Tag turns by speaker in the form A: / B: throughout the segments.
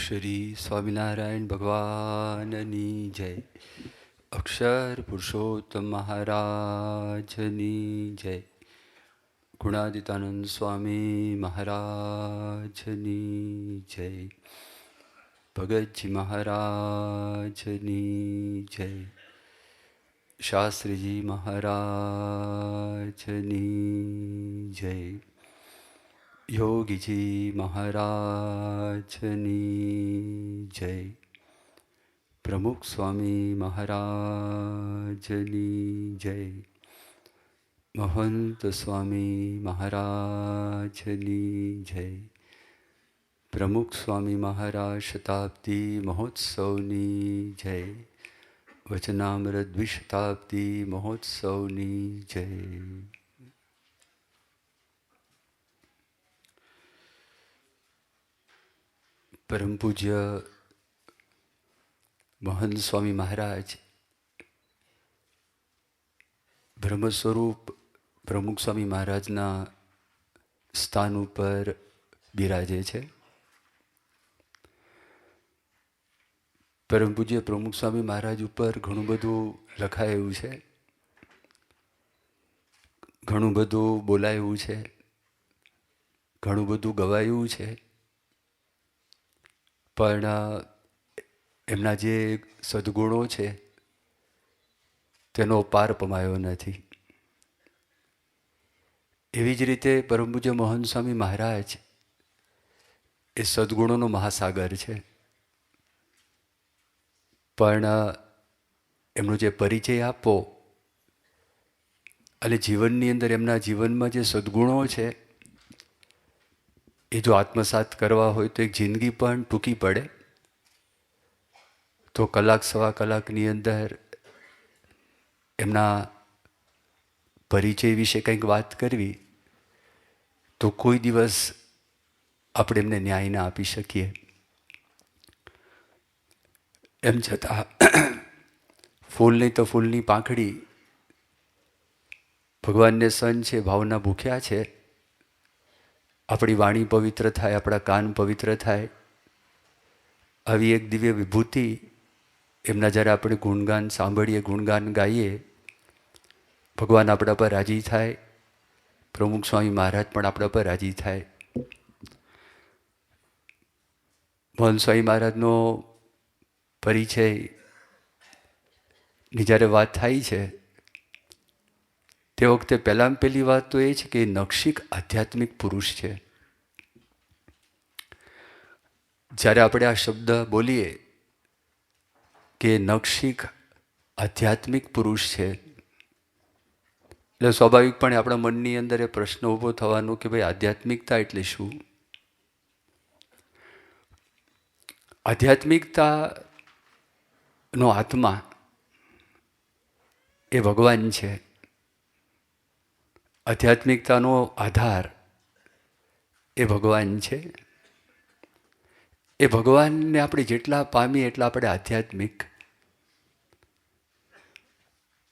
A: શ્રી સ્વામિનારાયણ ભગવાનની જય. અક્ષર પુરુષોત્તમ મહારાજની જય. ગુણાદિતાનંદ સ્વામી મહારાજની જય. ભગતજી મહારાજની જય. શાસ્ત્રીજી મહારાજની જય. યોગીજી મહારાજની જય. પ્રમુખ સ્વામી મહારાજની જય. મહંત સ્વામી મહારાજની જય. પ્રમુખ સ્વામી મહારાજ શતાબ્દી મહોત્સવની જય. વચનામૃત દ્વિશતાબ્દી મહોત્સવની જય. પરમ પૂજ્ય મહંત સ્વામી મહારાજ બ્રહ્મ સ્વરૂપ પ્રમુખ સ્વામી મહારાજના સ્થાન ઉપર બિરાજે છે. પરમ પૂજ્ય પ્રમુખ સ્વામી મહારાજ ઉપર ઘણું બધું લખાયું છે, ઘણું બધું બોલાયું છે, ઘણું બધું ગવાયું છે, પણ એમના જે સદ્ગુણો છે તેનો પાર પમાયો નથી. એવી જ રીતે પરમ પૂજ્ય મહંત સ્વામી મહારાજ એ સદ્ગુણોનો મહાસાગર છે, પણ એમનો જે પરિચય આપો અને જીવનની અંદર એમના જીવનમાં જે સદ્ગુણો છે એ જો આત્મસાત કરવા હોય તો એક જિંદગી પણ ટૂંકી પડે. તો કલાક સવા કલાકની અંદર એમના પરિચય વિશે કંઈક વાત કરવી તો કોઈ દિવસ આપણે એમને ન્યાય ના આપી શકીએ. એમ છતાં ફૂલ નહીં તો ફૂલની પાંખડી, ભગવાનને સન છે, ભાવના ભૂખ્યા છે. આપણી વાણી પવિત્ર થાય, આપણા કાન પવિત્ર થાય, આવી એક દિવ્ય વિભૂતિ એમના જ્યારે આપણે ગુણગાન સાંભળીએ, ગુણગાન ગાઈએ, ભગવાન આપણા પર રાજી થાય, પ્રમુખ સ્વામી મહારાજ પણ આપણા પર રાજી થાય. મહંત સ્વામી મહારાજનો પરિચયની જ્યારે વાત થાય છે તે વખતે પહેલાં પહેલી વાત તો એ છે કે નખશિક આધ્યાત્મિક પુરુષ છે. જ્યારે આપણે આ શબ્દ બોલીએ કે નખશિક આધ્યાત્મિક પુરુષ છે એટલે સ્વાભાવિકપણે આપણા મનની અંદર એ પ્રશ્ન ઊભો થવાનો કે ભાઈ આધ્યાત્મિકતા એટલે શું? આધ્યાત્મિકતાનો આત્મા એ ભગવાન છે. આધ્યાત્મિકતાનો આધાર એ ભગવાન છે. એ ભગવાનને આપણે જેટલા પામીએ એટલા આપણે આધ્યાત્મિક.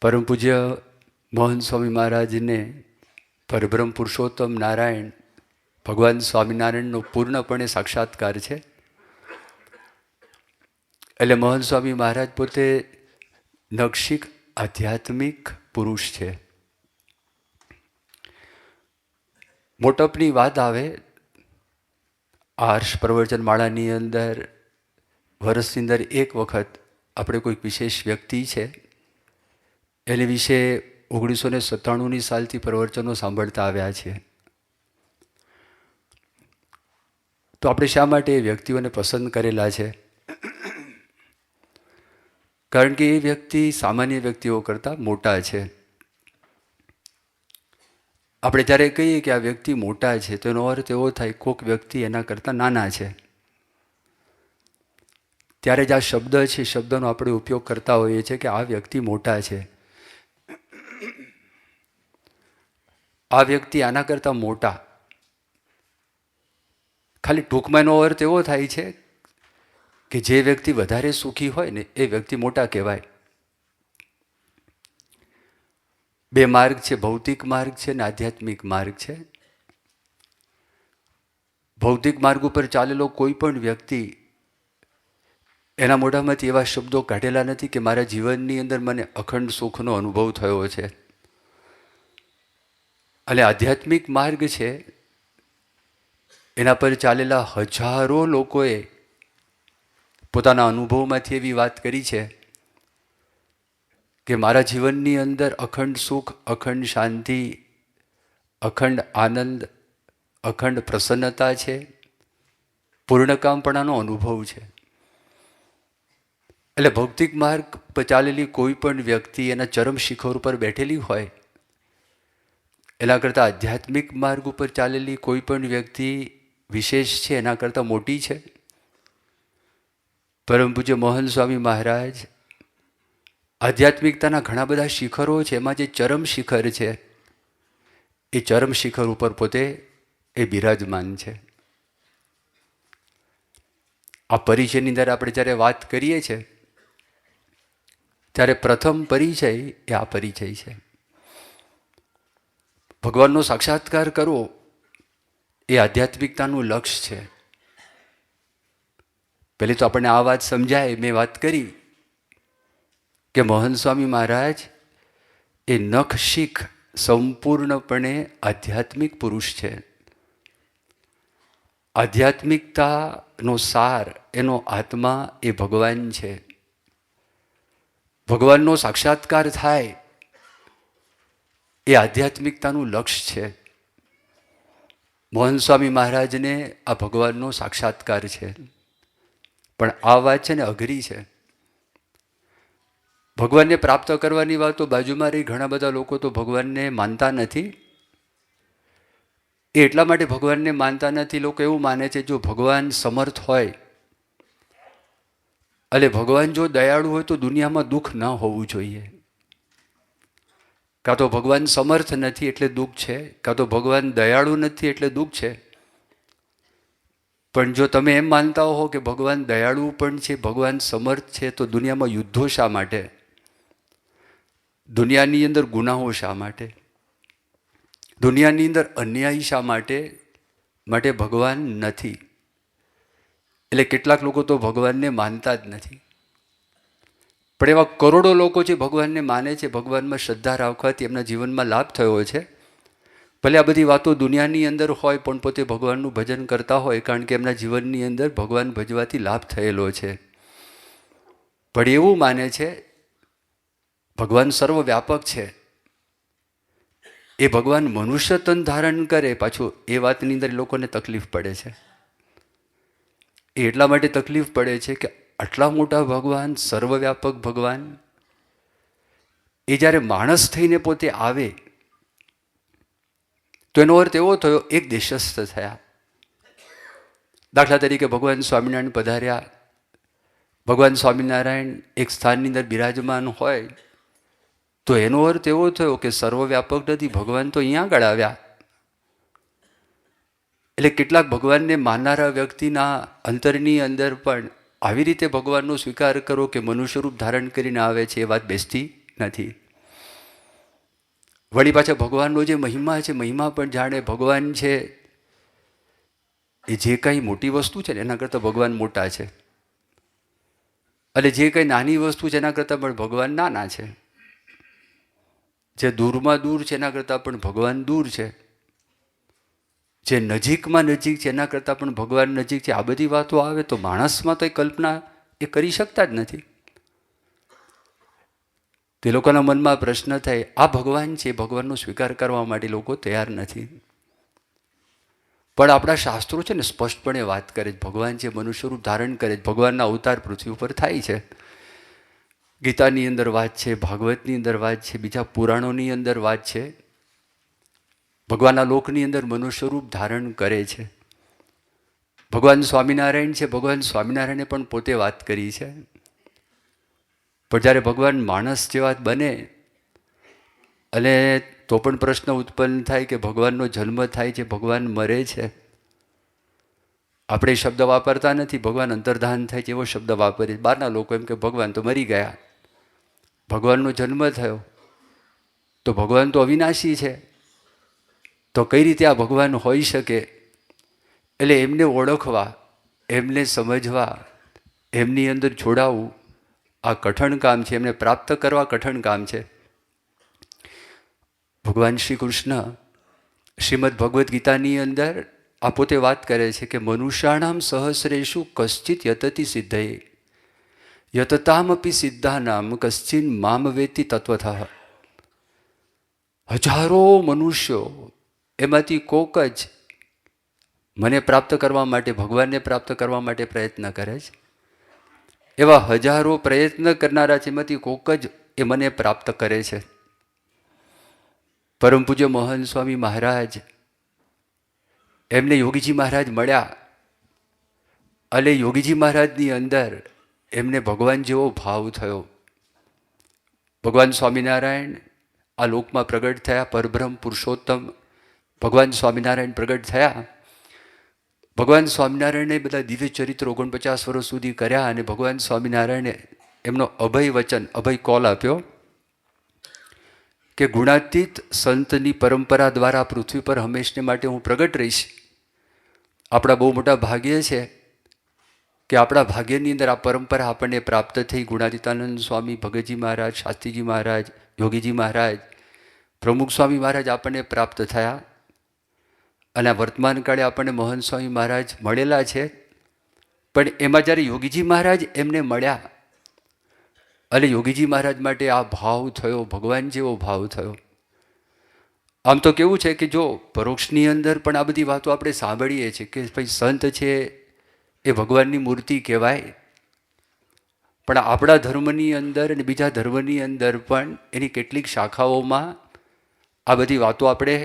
A: પરમ પૂજ્ય મહંત સ્વામી મહારાજને પરબ્રહ્મ પુરુષોત્તમ નારાયણ ભગવાન સ્વામિનારાયણનો પૂર્ણપણે સાક્ષાત્કાર છે. એટલે મહંત સ્વામી મહારાજ પોતે નખશિક આધ્યાત્મિક પુરુષ છે. મોટપની વાત આવે આ હર્ષ પ્રવચન માળાની અંદર વર્ષની અંદર એક વખત આપણે કોઈક વિશેષ વ્યક્તિ છે એની વિશે 1997ની સાલથી પ્રવચનો સાંભળતા આવ્યા છે. તો આપણે શા માટે એ વ્યક્તિઓને પસંદ કરેલા છે? કારણ કે એ વ્યક્તિ સામાન્ય વ્યક્તિઓ કરતાં મોટા છે. આપણે જ્યારે કહીએ કે આ વ્યક્તિ મોટા છે તો એનો અર્થ એવો થાય કોઈક વ્યક્તિ એના કરતાં નાના છે. ત્યારે જ આ શબ્દ છે, શબ્દનો આપણે ઉપયોગ કરતા હોઈએ છીએ કે આ વ્યક્તિ મોટા છે. આ વ્યક્તિ આના કરતાં મોટા. ખાલી ટૂંકમાં એનો અર્થ એવો થાય છે કે જે વ્યક્તિ વધારે સુખી હોય ને એ વ્યક્તિ મોટા કહેવાય. બે માર્ગ છે, ભૌતિક માર્ગ છે અને આધ્યાત્મિક માર્ગ છે. ભૌતિક માર્ગ ઉપર ચાલેલો કોઈ પણ વ્યક્તિ એના મોઢામાંથી એવા શબ્દો કાઢેલા નથી કે મારા જીવનની અંદર મને અખંડ સુખનો અનુભવ થયો છે. અને આધ્યાત્મિક માર્ગ છે એના પર ચાલેલા હજારો લોકોએ પોતાના અનુભવમાંથી એવી વાત કરી છે કે મારા જીવનની અંદર અખંડ સુખ, અખંડ શાંતિ, અખંડ આનંદ, અખંડ પ્રસન્નતા છે, પૂર્ણકામપણાનો અનુભવ છે. એટલે ભૌતિક માર્ગ પર ચાલેલી કોઈ પણ વ્યક્તિ એના ચરમ શિખર ઉપર બેઠેલી હોય એના કરતાં આધ્યાત્મિક માર્ગ ઉપર ચાલેલી કોઈ પણ વ્યક્તિ વિશેષ છે, એના કરતાં મોટી છે. પરમ પૂજ્ય મોહન સ્વામી મહારાજ આધ્યાત્મિકતાના ઘણા બધા શિખરો છે, એમાં જે ચરમ શિખર છે એ ચરમ શિખર ઉપર પોતે એ બિરાજમાન છે. આ પરિચયની અંદર આપણે જ્યારે વાત કરીએ છીએ ત્યારે પ્રથમ પરિચય એ આ પરિચય છે. ભગવાનનો સાક્ષાત્કાર કરવો એ આધ્યાત્મિકતાનું લક્ષ્ય છે. પહેલી તો આપણને આ વાત સમજાય. મેં વાત કરી કે મોહન સ્વામી મહારાજ એ નખ શીખ સંપૂર્ણપણે આધ્યાત્મિક પુરુષ છે. આધ્યાત્મિકતાનો સાર, એનો આત્મા એ ભગવાન છે. ભગવાનનો સાક્ષાત્કાર થાય એ આધ્યાત્મિકતાનું લક્ષ્ય છે. મોહન સ્વામી મહારાજને આ ભગવાનનો સાક્ષાત્કાર છે. પણ આ વાત છે ને અઘરી છે. ભગવાનને પ્રાપ્ત કરવાની વાત તો બાજુમાં રહી. ઘણા બધા લોકો તો ભગવાનને માનતા નથી. એ એટલા માટે ભગવાનને માનતા નથી. લોકો એવું માને છે જો ભગવાન સમર્થ હોય એટલે ભગવાન જો દયાળુ હોય તો દુનિયામાં દુઃખ ન હોવું જોઈએ. કાં તો ભગવાન સમર્થ નથી એટલે દુઃખ છે, કાં તો ભગવાન દયાળુ નથી એટલે દુઃખ છે. પણ જો તમે એમ માનતા હો કે ભગવાન દયાળુ પણ છે, ભગવાન સમર્થ છે, તો દુનિયામાં યુદ્ધો શા માટે? દુનિયાની અંદર ગુનાહો શા માટે? દુનિયાની અંદર અન્યાય શા માટે? માટે ભગવાન નથી. એટલે કેટલાક લોકો તો ભગવાનને માનતા જ નથી. પણ એવા કરોડો લોકો જે ભગવાનને માને છે, ભગવાનમાં શ્રદ્ધા રાખવાથી એમના જીવનમાં લાભ થયો છે. ભલે આ બધી વાતો દુનિયાની અંદર હોય પણ પોતે ભગવાનનું ભજન કરતા હોય, કારણ કે એમના જીવનની અંદર ભગવાન ભજવાથી લાભ થયેલો છે. પણ એવું માને છે ભગવાન સર્વવ્યાપક છે. એ ભગવાન મનુષ્ય તન ધારણ કરે, પાછું એ વાતની અંદર લોકોને તકલીફ પડે છે. એ એટલા માટે તકલીફ પડે છે કે આટલા મોટા ભગવાન, સર્વવ્યાપક ભગવાન, એ જ્યારે માણસ થઈને પોતે આવે તો એનો અર્થ એવો થયો એક દેશસ્થ થયા. દાખલા તરીકે ભગવાન સ્વામિનારાયણ પધાર્યા. ભગવાન સ્વામિનારાયણ એક સ્થાનની અંદર બિરાજમાન હોય તો એનો અર્થ એવો થયો કે સર્વવ્યાપક નથી, ભગવાન તો અહીંયા આગળ આવ્યા. એટલે કેટલાક ભગવાનને માનનારા વ્યક્તિના અંતરની અંદર પણ આવી રીતે ભગવાનનો સ્વીકાર કરો કે મનુષ્ય રૂપ ધારણ કરીને આવે છે, એ વાત બેસતી નથી. વળી પાછા ભગવાનનો જે મહિમા છે, મહિમા પણ જાણે ભગવાન છે એ જે કંઈ મોટી વસ્તુ છે ને એના કરતાં ભગવાન મોટા છે, અને જે કંઈ નાની વસ્તુ છે એના કરતાં પણ ભગવાન નાના છે. જે દૂરમાં દૂર છે એના કરતાં પણ ભગવાન દૂર છે. જે નજીકમાં નજીક છે એના કરતાં પણ ભગવાન નજીક છે. આ બધી વાતો આવે તો માણસમાં તો એ કલ્પના એ કરી શકતા જ નથી. તે લોકોના મનમાં પ્રશ્ન થાય, આ ભગવાન છે, ભગવાનનો સ્વીકાર કરવા માટે લોકો તૈયાર નથી. પણ આપણા શાસ્ત્રો છે ને સ્પષ્ટપણે વાત કરે છે, ભગવાન છે મનુષ્ય રૂપ ધારણ કરે છે, ભગવાનના અવતાર પૃથ્વી ઉપર થાય છે. ગીતાની અંદર વાત છે, ભાગવતની અંદર વાત છે, બીજા પુરાણોની અંદર વાત છે. ભગવાનના લોકની અંદર મનુષ્ય રૂપ ધારણ કરે છે. ભગવાન સ્વામિનારાયણ છે, ભગવાન સ્વામિનારાયણે પણ પોતે વાત કરી છે. પણ જ્યારે ભગવાન માણસ જેવા બને અને તો પણ પ્રશ્ન ઉત્પન્ન થાય કે ભગવાનનો જન્મ થાય છે, ભગવાન મરે છે. આપણે શબ્દ વાપરતા નથી, ભગવાન અંતર્ધાન થાય છે એવો શબ્દ વાપરીએ. બહારના લોકો એમ કે ભગવાન તો મરી ગયા. ભગવાનનો જન્મ થયો તો ભગવાન તો અવિનાશી છે, તો કઈ રીતે આ ભગવાન હોઈ શકે? એટલે એમને ઓળખવા, એમને સમજવા, એમની અંદર જોડાવું આ કઠણ કામ છે, એમને પ્રાપ્ત કરવા કઠણ કામ છે. ભગવાન શ્રી કૃષ્ણ શ્રીમદ ભગવદ્ ગીતાની અંદર આ પોતે વાત કરે છે કે મનુષ્યાણામ સહસ્રેષુ કશ્ચિત યતતિ સિદ્ધયે યતતામપી સિદ્ધાનામ કશ્ચિન મામ વેતિ તત્વતઃ. હજારો મનુષ્યો એમાંથી કોક જ મને પ્રાપ્ત કરવા માટે, ભગવાનને પ્રાપ્ત કરવા માટે પ્રયત્ન કરે છે. એવા હજારો પ્રયત્ન કરનારા છે, એમાંથી કોક જ એ મને પ્રાપ્ત કરે છે. પરમ પૂજ્ય મોહન સ્વામી મહારાજ એમને યોગીજી મહારાજ મળ્યા અને યોગીજી મહારાજની અંદર એમને ભગવાન જેવો ભાવ થયો. ભગવાન સ્વામિનારાયણ આ લોકમાં પ્રગટ થયા, પરબ્રહ્મ પુરુષોત્તમ ભગવાન સ્વામિનારાયણ પ્રગટ થયા. ભગવાન સ્વામિનારાયણે બધા દિવ્ય ચરિત્રો 49 વર્ષ સુધી કર્યા અને ભગવાન સ્વામિનારાયણે એમનો અભય વચન, અભય કોલ આપ્યો કે ગુણાતીત સંતની પરંપરા દ્વારા પૃથ્વી પર હંમેશને માટે હું પ્રગટ રહીશ. આપણા બહુ મોટા ભાગ્ય છે કે આપણા ભાગ્યની અંદર આ પરંપરા આપણને પ્રાપ્ત થઈ. ગુણાતીતાનંદ સ્વામી, ભગતજી મહારાજ, શાસ્ત્રીજી મહારાજ, યોગીજી મહારાજ, પ્રમુખ સ્વામી મહારાજ આપણને પ્રાપ્ત થયા. અને વર્તમાન કાળે આપણને મોહન સ્વામી મહારાજ મળેલા છે. પણ એમાં જ્યારે યોગીજી મહારાજ એમને મળ્યા અને યોગીજી મહારાજ માટે આ ભાવ થયો, ભગવાન જેવો ભાવ થયો. આમ તો કેવું છે કે જો પરોક્ષની અંદર પણ આ બધી વાતો આપણે સાંભળીએ છીએ કે ભાઈ સંત છે એ ભગવાનની મૂર્તિ કહેવાય, પણ આપણા ધર્મની અંદર અને બીજા ધર્મની અંદર પણ એની કેટલીક શાખાઓમાં આ બધી વાતો આપણે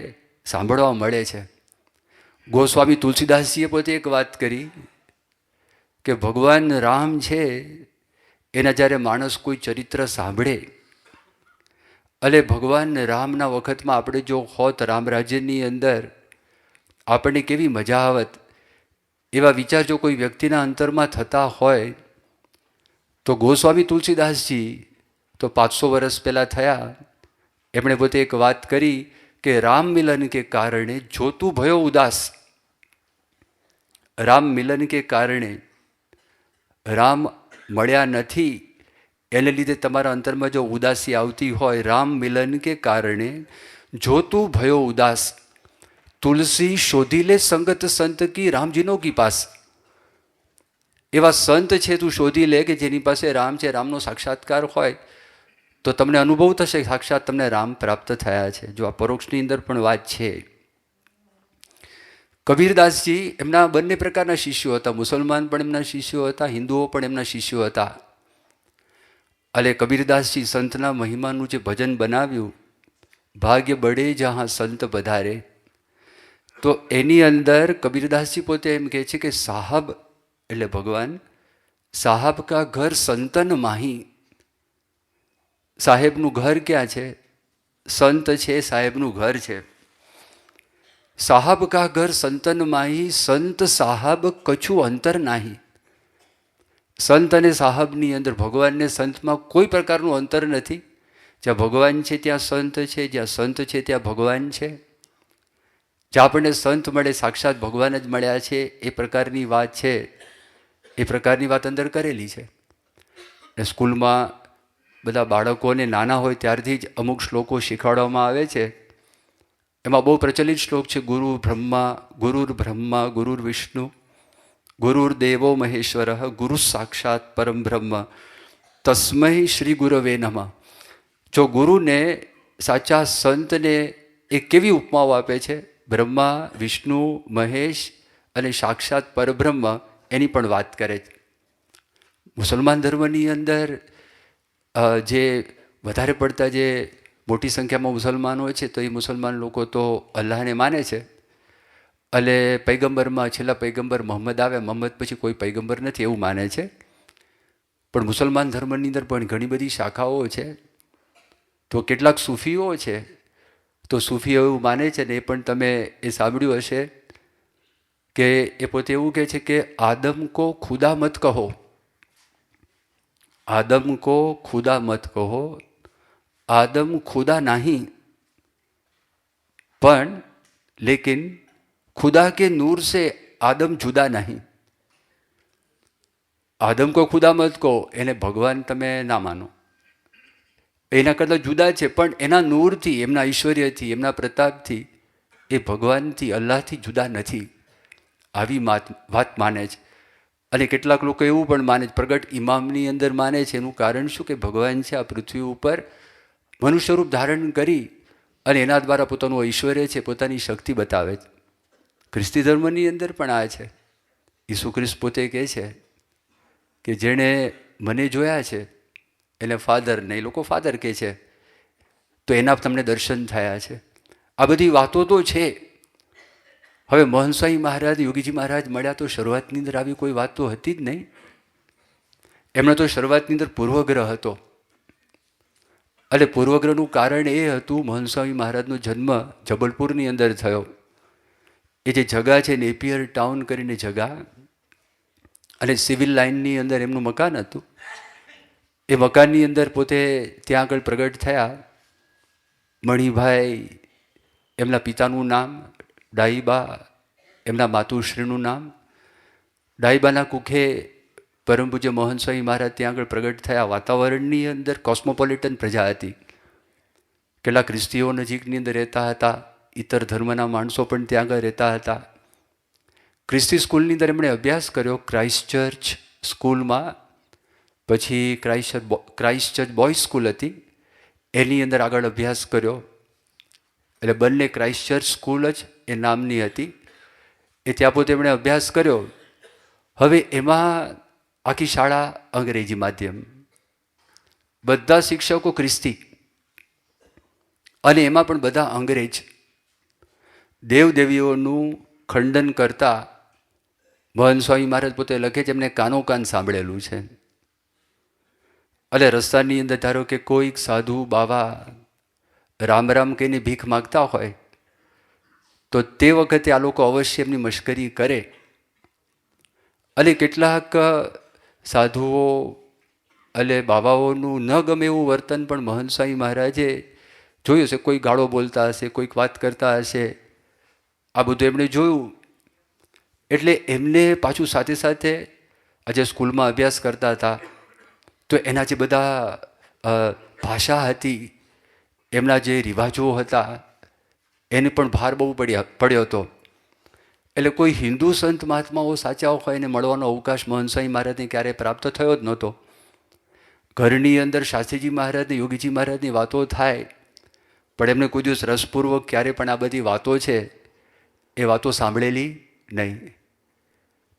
A: સાંભળવા મળે છે. ગોસ્વામી તુલસીદાસજીએ પોતે એક વાત કરી કે ભગવાન રામ છે એના જ્યારે માણસ કોઈ ચરિત્ર સાંભળે અને ભગવાન રામના વખતમાં આપણે જો હોત રામ રાજ્યની અંદર આપણને કેવી મજા આવત, એવા વિચાર જો કોઈ વ્યક્તિના અંતરમાં થતા હોય તો ગોસ્વામી તુલસીદાસજી તો 500 વર્ષ પહેલાં થયા. એમણે પોતે એક વાત કરી કે રામ મિલન કે કારણે જોતું ભયો ઉદાસ. રામ મિલન કે કારણે, રામ મળ્યા નથી એને લીધે તમારા અંતરમાં જો ઉદાસી આવતી હોય, રામ મિલન કે કારણે જોતું ભયો ઉદાસ. તુલસી શોધી લે સંગત સંત કી રામજીનો કી પાસ. એવા સંત છે તું શોધી લે કે જેની પાસે રામ છે, રામનો સાક્ષાત્કાર હોય તો તમને અનુભવ થશે સાક્ષાત તમને રામ પ્રાપ્ત થયા છે. જો આ પરોક્ષની અંદર પણ વાત છે. કબીરદાસજી એમના બંને પ્રકારના શિષ્યો હતા. મુસલમાન પણ એમના શિષ્યો હતા, હિન્દુઓ પણ એમના શિષ્યો હતા. અને કબીરદાસજી સંતના મહિમાનું જે ભજન બનાવ્યું, ભાગ્ય બળે જહાં સંત પધારે, તો એની અંદર કબીરદાસજી પોતે એમ કહે છે કે સાહબ એટલે ભગવાન, સાહબ કા ઘર સંતન માહી. સાહેબનું ઘર ક્યાં છે? સંત છે સાહેબનું ઘર છે. સાહબ કા ઘર સંતન માહી, સંત સાહબ કછું અંતર નાહી. સંત અને સાહબની અંદર, ભગવાનને સંતમાં કોઈ પ્રકારનું અંતર નથી. જ્યાં ભગવાન છે ત્યાં સંત છે, જ્યાં સંત છે ત્યાં ભગવાન છે. જ્યાં આપણને સંત મળે સાક્ષાત ભગવાન જ મળ્યા છે એ પ્રકારની વાત છે. એ પ્રકારની વાત અંદર કરેલી છે. સ્કૂલમાં બધા બાળકોને નાના હોય ત્યારથી જ અમુક શ્લોકો શીખવાડવામાં આવે છે. એમાં બહુ પ્રચલિત શ્લોક છે ગુરુ બ્રહ્મા ગુરુર વિષ્ણુ ગુરુર દેવો મહેશ્વર ગુરુ સાક્ષાત પરમ બ્રહ્મ તસ્મૈ શ્રી ગુરવે નમઃ. જો ગુરુને, સાચા સંતને એ કેવી ઉપમાઓ આપે છે? બ્રહ્મા, વિષ્ણુ, મહેશ અને સાક્ષાત પરબ્રહ્મ એની પણ વાત કરે છે. મુસલમાન ધર્મની અંદર જે વધારે પડતા જે મોટી સંખ્યામાં મુસલમાનો છે તો એ મુસલમાન લોકો તો અલ્લાહને માને છે. અને પૈગંબરમાં છેલ્લા પૈગંબર મોહમ્મદ આવે, મોહમ્મદ પછી કોઈ પૈગંબર નથી એવું માને છે. પણ મુસલમાન ધર્મની અંદર પણ ઘણી બધી શાખાઓ છે. તો કેટલાક સૂફીઓ છે, તો સૂફીઓ એવું માને છે ને એ પણ તમે એ સાંભળ્યું હશે કે એ પોતે એવું કહે છે કે આદમ કો ખુદા મત કહો, आदम को खुदा मत कहो, आदम खुदा नहीं, पण लेकिन खुदा के नूर से आदम जुदा नहीं. આદમ કો ખુદા મત કહો, એને ભગવાન તમે ના માનો, એના કરતાં જુદા છે, પણ એના નૂરથી, એમના ઐશ્વર્યથી, એમના પ્રતાપથી એ ભગવાનથી, અલ્લાહથી જુદા નથી. આવી વાત માને છે. અને કેટલાક લોકો એવું પણ માને છે, પ્રગટ ઇમામની અંદર માને છે. એનું કારણ શું? કે ભગવાન છે આ પૃથ્વી ઉપર મનુષ્ય રૂપ ધારણ કરી અને એના દ્વારા પોતાનું ઐશ્વર્ય છે, પોતાની શક્તિ બતાવે છે. ખ્રિસ્તી ધર્મની અંદર પણ આ છે. ઈસુ ખ્રિસ્ત પોતે કહે છે કે જેણે મને જોયા છે એને ફાધર, ને એ લોકો ફાધર કહે છે, તો એના તમને દર્શન થયા છે. આ બધી વાતો તો છે. હવે મહંત સ્વામી મહારાજ, યોગીજી મહારાજ મળ્યા તો શરૂઆતની અંદર આવી કોઈ વાત તો હતી જ નહીં. એમણે તો શરૂઆતની અંદર પૂર્વગ્રહ હતો. અને પૂર્વગ્રહનું કારણ એ હતું, મહંત સ્વામી મહારાજનો જન્મ જબલપુરની અંદર થયો. એ જે જગા છે નેપિયર ટાઉન કરીને જગા, અને સિવિલ લાઇનની અંદર એમનું મકાન હતું. એ મકાનની અંદર પોતે ત્યાં આગળ પ્રગટ થયા. મણિભાઈ એમના પિતાનું નામ, ડાહીબા એમના માતુશ્રીનું નામ. ડાહીબાના કુખે પરમ પૂજ્ય મોહન સ્વામી મહારાજ ત્યાં આગળ પ્રગટ થયા. વાતાવરણની અંદર કોસ્મોપોલિટન પ્રજા હતી. કેટલાક ખ્રિસ્તીઓ નજીકની અંદર રહેતા હતા, ઇતર ધર્મના માણસો પણ ત્યાં આગળ રહેતા હતા. ખ્રિસ્તી સ્કૂલની અંદર એમણે અભ્યાસ કર્યો, ક્રાઇસ્ટ ચર્ચ સ્કૂલમાં. પછી ક્રાઇસ્ટ ચર્ચ બોયઝ સ્કૂલ હતી, એની અંદર આગળ અભ્યાસ કર્યો. એટલે બંને ક્રાઇસ્ટ ચર્ચ સ્કૂલ જ એ નામની હતી. એ ત્યાં પોતે એમણે અભ્યાસ કર્યો. હવે એમાં આખી શાળા અંગ્રેજી માધ્યમ, બધા શિક્ષકો ખ્રિસ્તી, અને એમાં પણ બધા અંગ્રેજ. દેવદેવીઓનું ખંડન કરતા મહંત સ્વામી મહારાજ પોતે લખે છે, એમને કાનો કાન સાંભળેલું છે. એટલે રસ્તાની અંદર ધારો કે કોઈક સાધુ બાવા રામ રામ કહીને ભીખ માગતા હોય તો તે વખતે આ લોકો અવશ્ય એમની મશ્કરી કરે. અને કેટલાક સાધુઓ એટલે બાવાઓનું ન ગમે એવું વર્તન પણ મહંત સ્વામી મહારાજે જોયું છે. કોઈ ગાળો બોલતા હશે, કોઈક વાત કરતા હશે, આ બધું એમણે જોયું. એટલે એમને પાછું સાથે સાથે આજે સ્કૂલમાં અભ્યાસ કરતા હતા તો એના જે બધા ભાષા હતી, એમના જે રિવાજો હતા, એને પણ ભાર બહુ પડ્યો હતો. એટલે કોઈ હિન્દુ સંત મહાત્માઓ સાચા હોય એને મળવાનો અવકાશ મહંત સ્વામી મહારાજને ક્યારેય પ્રાપ્ત થયો જ નહોતો. ઘરની અંદર શાસ્ત્રીજી મહારાજને, યોગીજી મહારાજની વાતો થાય, પણ એમને કોઈ દિવસ રસપૂર્વક ક્યારે પણ આ બધી વાતો છે એ વાતો સાંભળેલી નહીં.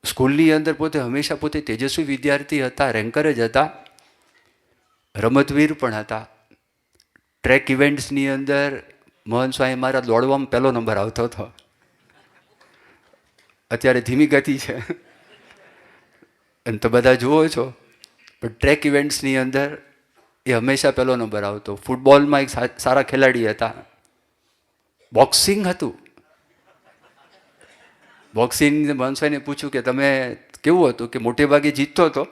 A: સ્કૂલની અંદર પોતે હંમેશા પોતે તેજસ્વી વિદ્યાર્થી હતા, રેન્કર જ હતા, રમતવીર પણ હતા. ટ્રેક ઇવેન્ટ્સની અંદર મહંત સ્વામી મહારાજ દોડવામાં પહેલો નંબર આવતો હતો. અત્યારે ધીમી ગતિ છે અને તો બધા જુઓ છો, પણ ટ્રેક ઇવેન્ટ્સની અંદર એ હંમેશા પહેલો નંબર આવતો. ફૂટબોલમાં એક સારા ખેલાડી હતા. બોક્સિંગ હતું. બોક્સિંગ મહંત સ્વામીને પૂછ્યું કે તમે કેવું હતું? કે મોટે ભાગે જીતતો હતો,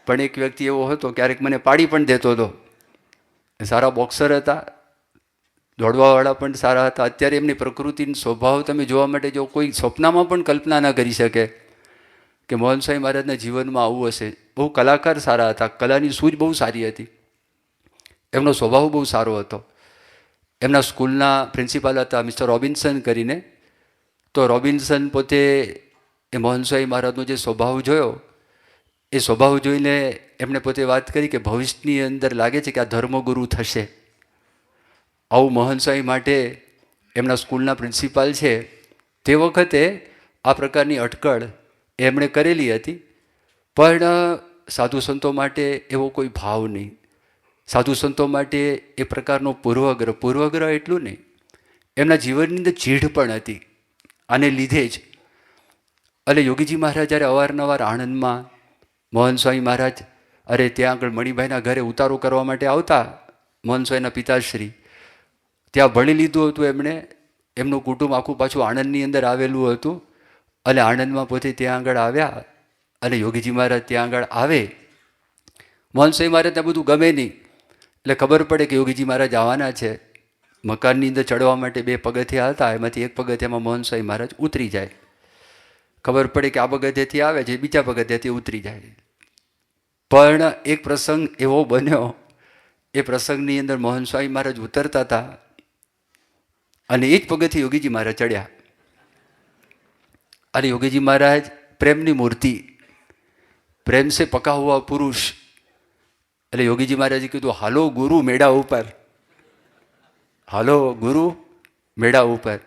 A: પણ એક વ્યક્તિ એવો હતો ક્યારેક મને પાડી પણ દેતો હતો. સારા બોક્સર હતા, દોડવાવાળા પણ સારા હતા. અત્યારે એમની પ્રકૃતિનો સ્વભાવ તમે જોવા માટે જો કોઈ સ્વપ્નમાં પણ કલ્પના ના કરી શકે કે મોહન સ્વામી મહારાજના જીવનમાં આવું હશે. બહુ કલાકાર સારા હતા, કલાની સૂઝ બહુ સારી હતી, એમનો સ્વભાવ બહુ સારો હતો. એમના સ્કૂલના પ્રિન્સિપાલ હતા મિસ્ટર રોબિન્સન કરીને. તો રોબિન્સન પોતે એ મોહન સ્વામી મહારાજનો જે સ્વભાવ જોયો, એ સ્વભાવ જોઈને એમણે પોતે વાત કરી કે ભવિષ્યની અંદર લાગે છે કે આ ધર્મગુરુ થશે. આવું મહંત સ્વામી માટે એમના સ્કૂલના પ્રિન્સિપાલ છે તે વખતે આ પ્રકારની અટકળ એમણે કરેલી હતી. પણ સાધુ સંતો માટે એવો કોઈ ભાવ નહીં. સાધુ સંતો માટે એ પ્રકારનો પૂર્વગ્રહ એટલું નહીં, એમના જીવનની અંદર ચીઢ પણ હતી. આને લીધે જ એટલે યોગીજી મહારાજ જ્યારે અવારનવાર આણંદમાં મહંત સ્વામી મહારાજ ત્યાં આગળ મણિભાઈના ઘરે ઉતારો કરવા માટે આવતા, મહંત સ્વામીના પિતાશ્રી ત્યાં ભણી લીધું હતું એમણે. એમનું કુટુંબ આખું પાછું આણંદની અંદર આવેલું હતું. અને આણંદમાં પોતે ત્યાં આગળ આવ્યા અને યોગીજી મહારાજ ત્યાં આગળ આવે. મહંત સ્વામી મહારાજને બધું ગમે નહીં, એટલે ખબર પડે કે યોગીજી મહારાજ આવવાના છે. મકાનની અંદર ચડવા માટે 2 પગથિયા હતા, એમાંથી એક પગથિયામાં મહંત સ્વામી મહારાજ ઉતરી જાય. ખબર પડે કે આ પગથિયાથી આવે છે, બીજા પગથિયાથી ઉતરી જાય. પણ એક પ્રસંગ એવો બન્યો, એ પ્રસંગની અંદર મોહન સ્વામી મહારાજ ઉતરતા હતા અને એ જ પગથિયે યોગીજી મહારાજ ચડ્યા. અને યોગીજી મહારાજ પ્રેમની મૂર્તિ, પ્રેમ સે પકા હુઆ પુરુષ. એટલે યોગીજી મહારાજે કીધું, હાલો ગુરુ મેળા ઉપર, હાલો ગુરુ મેળા ઉપર.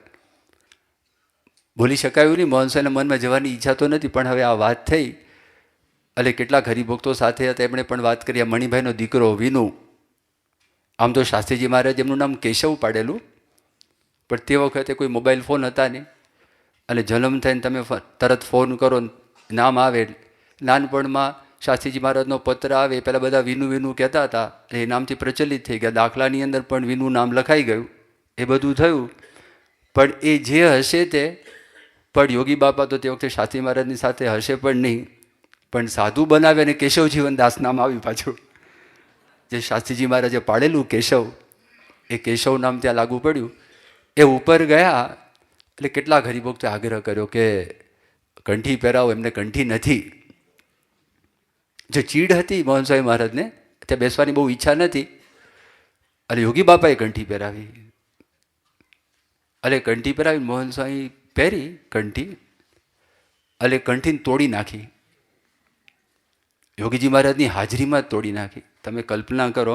A: બોલી શકાયું નહીં, મોહન સ્વામીના મનમાં જવાની ઈચ્છા તો નથી, પણ હવે આ વાત થઈ એટલે કેટલાક હરિભક્તો સાથે હતા, એમણે પણ વાત કરી. આ મણિભાઈનો દીકરો વિનુ, આમ તો શાસ્ત્રીજી મહારાજ એમનું નામ કેશવ પાડેલું, પણ તે વખતે કોઈ મોબાઈલ ફોન હતા નહીં, અને જન્મ થઈને તમે તરત ફોન કરો, નામ આવે. નાનપણમાં શાસ્ત્રીજી મહારાજનો પત્ર આવે, પહેલાં બધા વિનુ વિનુ કહેતા હતા, એ નામથી પ્રચલિત થઈ ગયા. દાખલાની અંદર પણ વિનુ નામ લખાઈ ગયું, એ બધું થયું. પણ એ જે હશે તે, પણ યોગી બાપા તો તે વખતે શાસ્ત્રી મહારાજની સાથે હશે પણ નહીં, પણ સાધુ બનાવે અને કેશવજીવન દાસ નામ આવ્યું પાછું. જે શાસ્ત્રીજી મહારાજે પાડેલું કેશવ, એ કેશવ નામ ત્યાં લાગુ પડ્યું. એ ઉપર ગયા એટલે કેટલાક હરિભક્તે આગ્રહ કર્યો કે કંઠી પહેરાવો, એમને કંઠી નથી. જે ચીડ હતી મોહન સ્વામી મહારાજને, ત્યાં બેસવાની બહુ ઈચ્છા નથી, અને યોગી બાપાએ કંઠી પહેરાવી. એટલે કંઠી પહેરાવી મોહન સ્વામી પહેરી કંઠી, એટલે કંઠીને તોડી નાખી, યોગીજી મહારાજની હાજરીમાં જ તોડી નાખી. તમે કલ્પના કરો,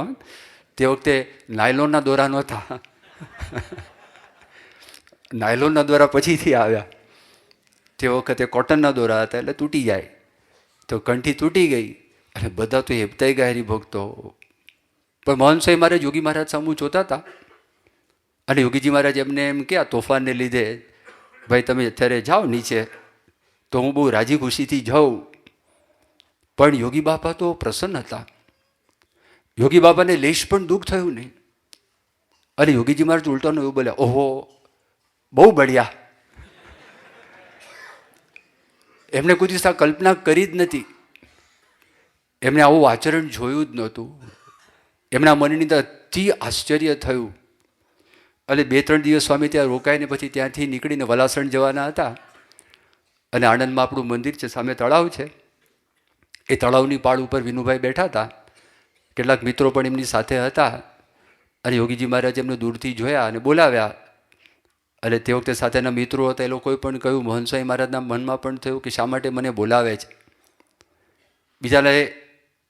A: તે વખતે નાયલોનના દોરા નહોતા, નાયલોનના દોરા પછીથી આવ્યા, તે વખતે કોટનના દોરા હતા, એટલે તૂટી જાય. તો કંઠી તૂટી ગઈ અને બધા તો હેપતાઈ ગયા હરિભક્તો. પણ મોહન સ્વામી મહારાજ યોગી મહારાજ સામું જોતા હતા, અને યોગીજી મહારાજ એમને એમ કે આ તોફાનને લીધે ભાઈ તમે અત્યારે જાઓ નીચે, તો હું બહુ રાજી ખુશીથી જાઉં. પણ યોગી બાપા તો પ્રસન્ન હતા, યોગી બાપાને લેશ પણ દુઃખ થયું નહીં. અને યોગીજી મહારાજ ઉલટાનું એવું બોલ્યા, ઓહો બહુ બઢિયા. એમને કોઈ દિવસ આ કલ્પના કરી જ નથી, એમને આવું આચરણ જોયું જ નહોતું. એમના મનની અંદર અતિ આશ્ચર્ય થયું. અને 2-3 દિવસ સ્વામી ત્યાં રોકાઈને પછી ત્યાંથી નીકળીને વલાસણ જવાના હતા. અને આણંદમાં આપણું મંદિર છે, સામે તળાવ છે, એ તળાવની પાળ ઉપર વિનુભાઈ બેઠા હતા, કેટલાક મિત્રો પણ એમની સાથે હતા. અને યોગીજી મહારાજ એમને દૂરથી જોયા અને બોલાવ્યા. અને તે વખતે સાથેના મિત્રો હતા, એ લોકોએ પણ કહ્યું, મોહન સ્વામી મહારાજના મનમાં પણ થયું કે શા માટે મને બોલાવે છે.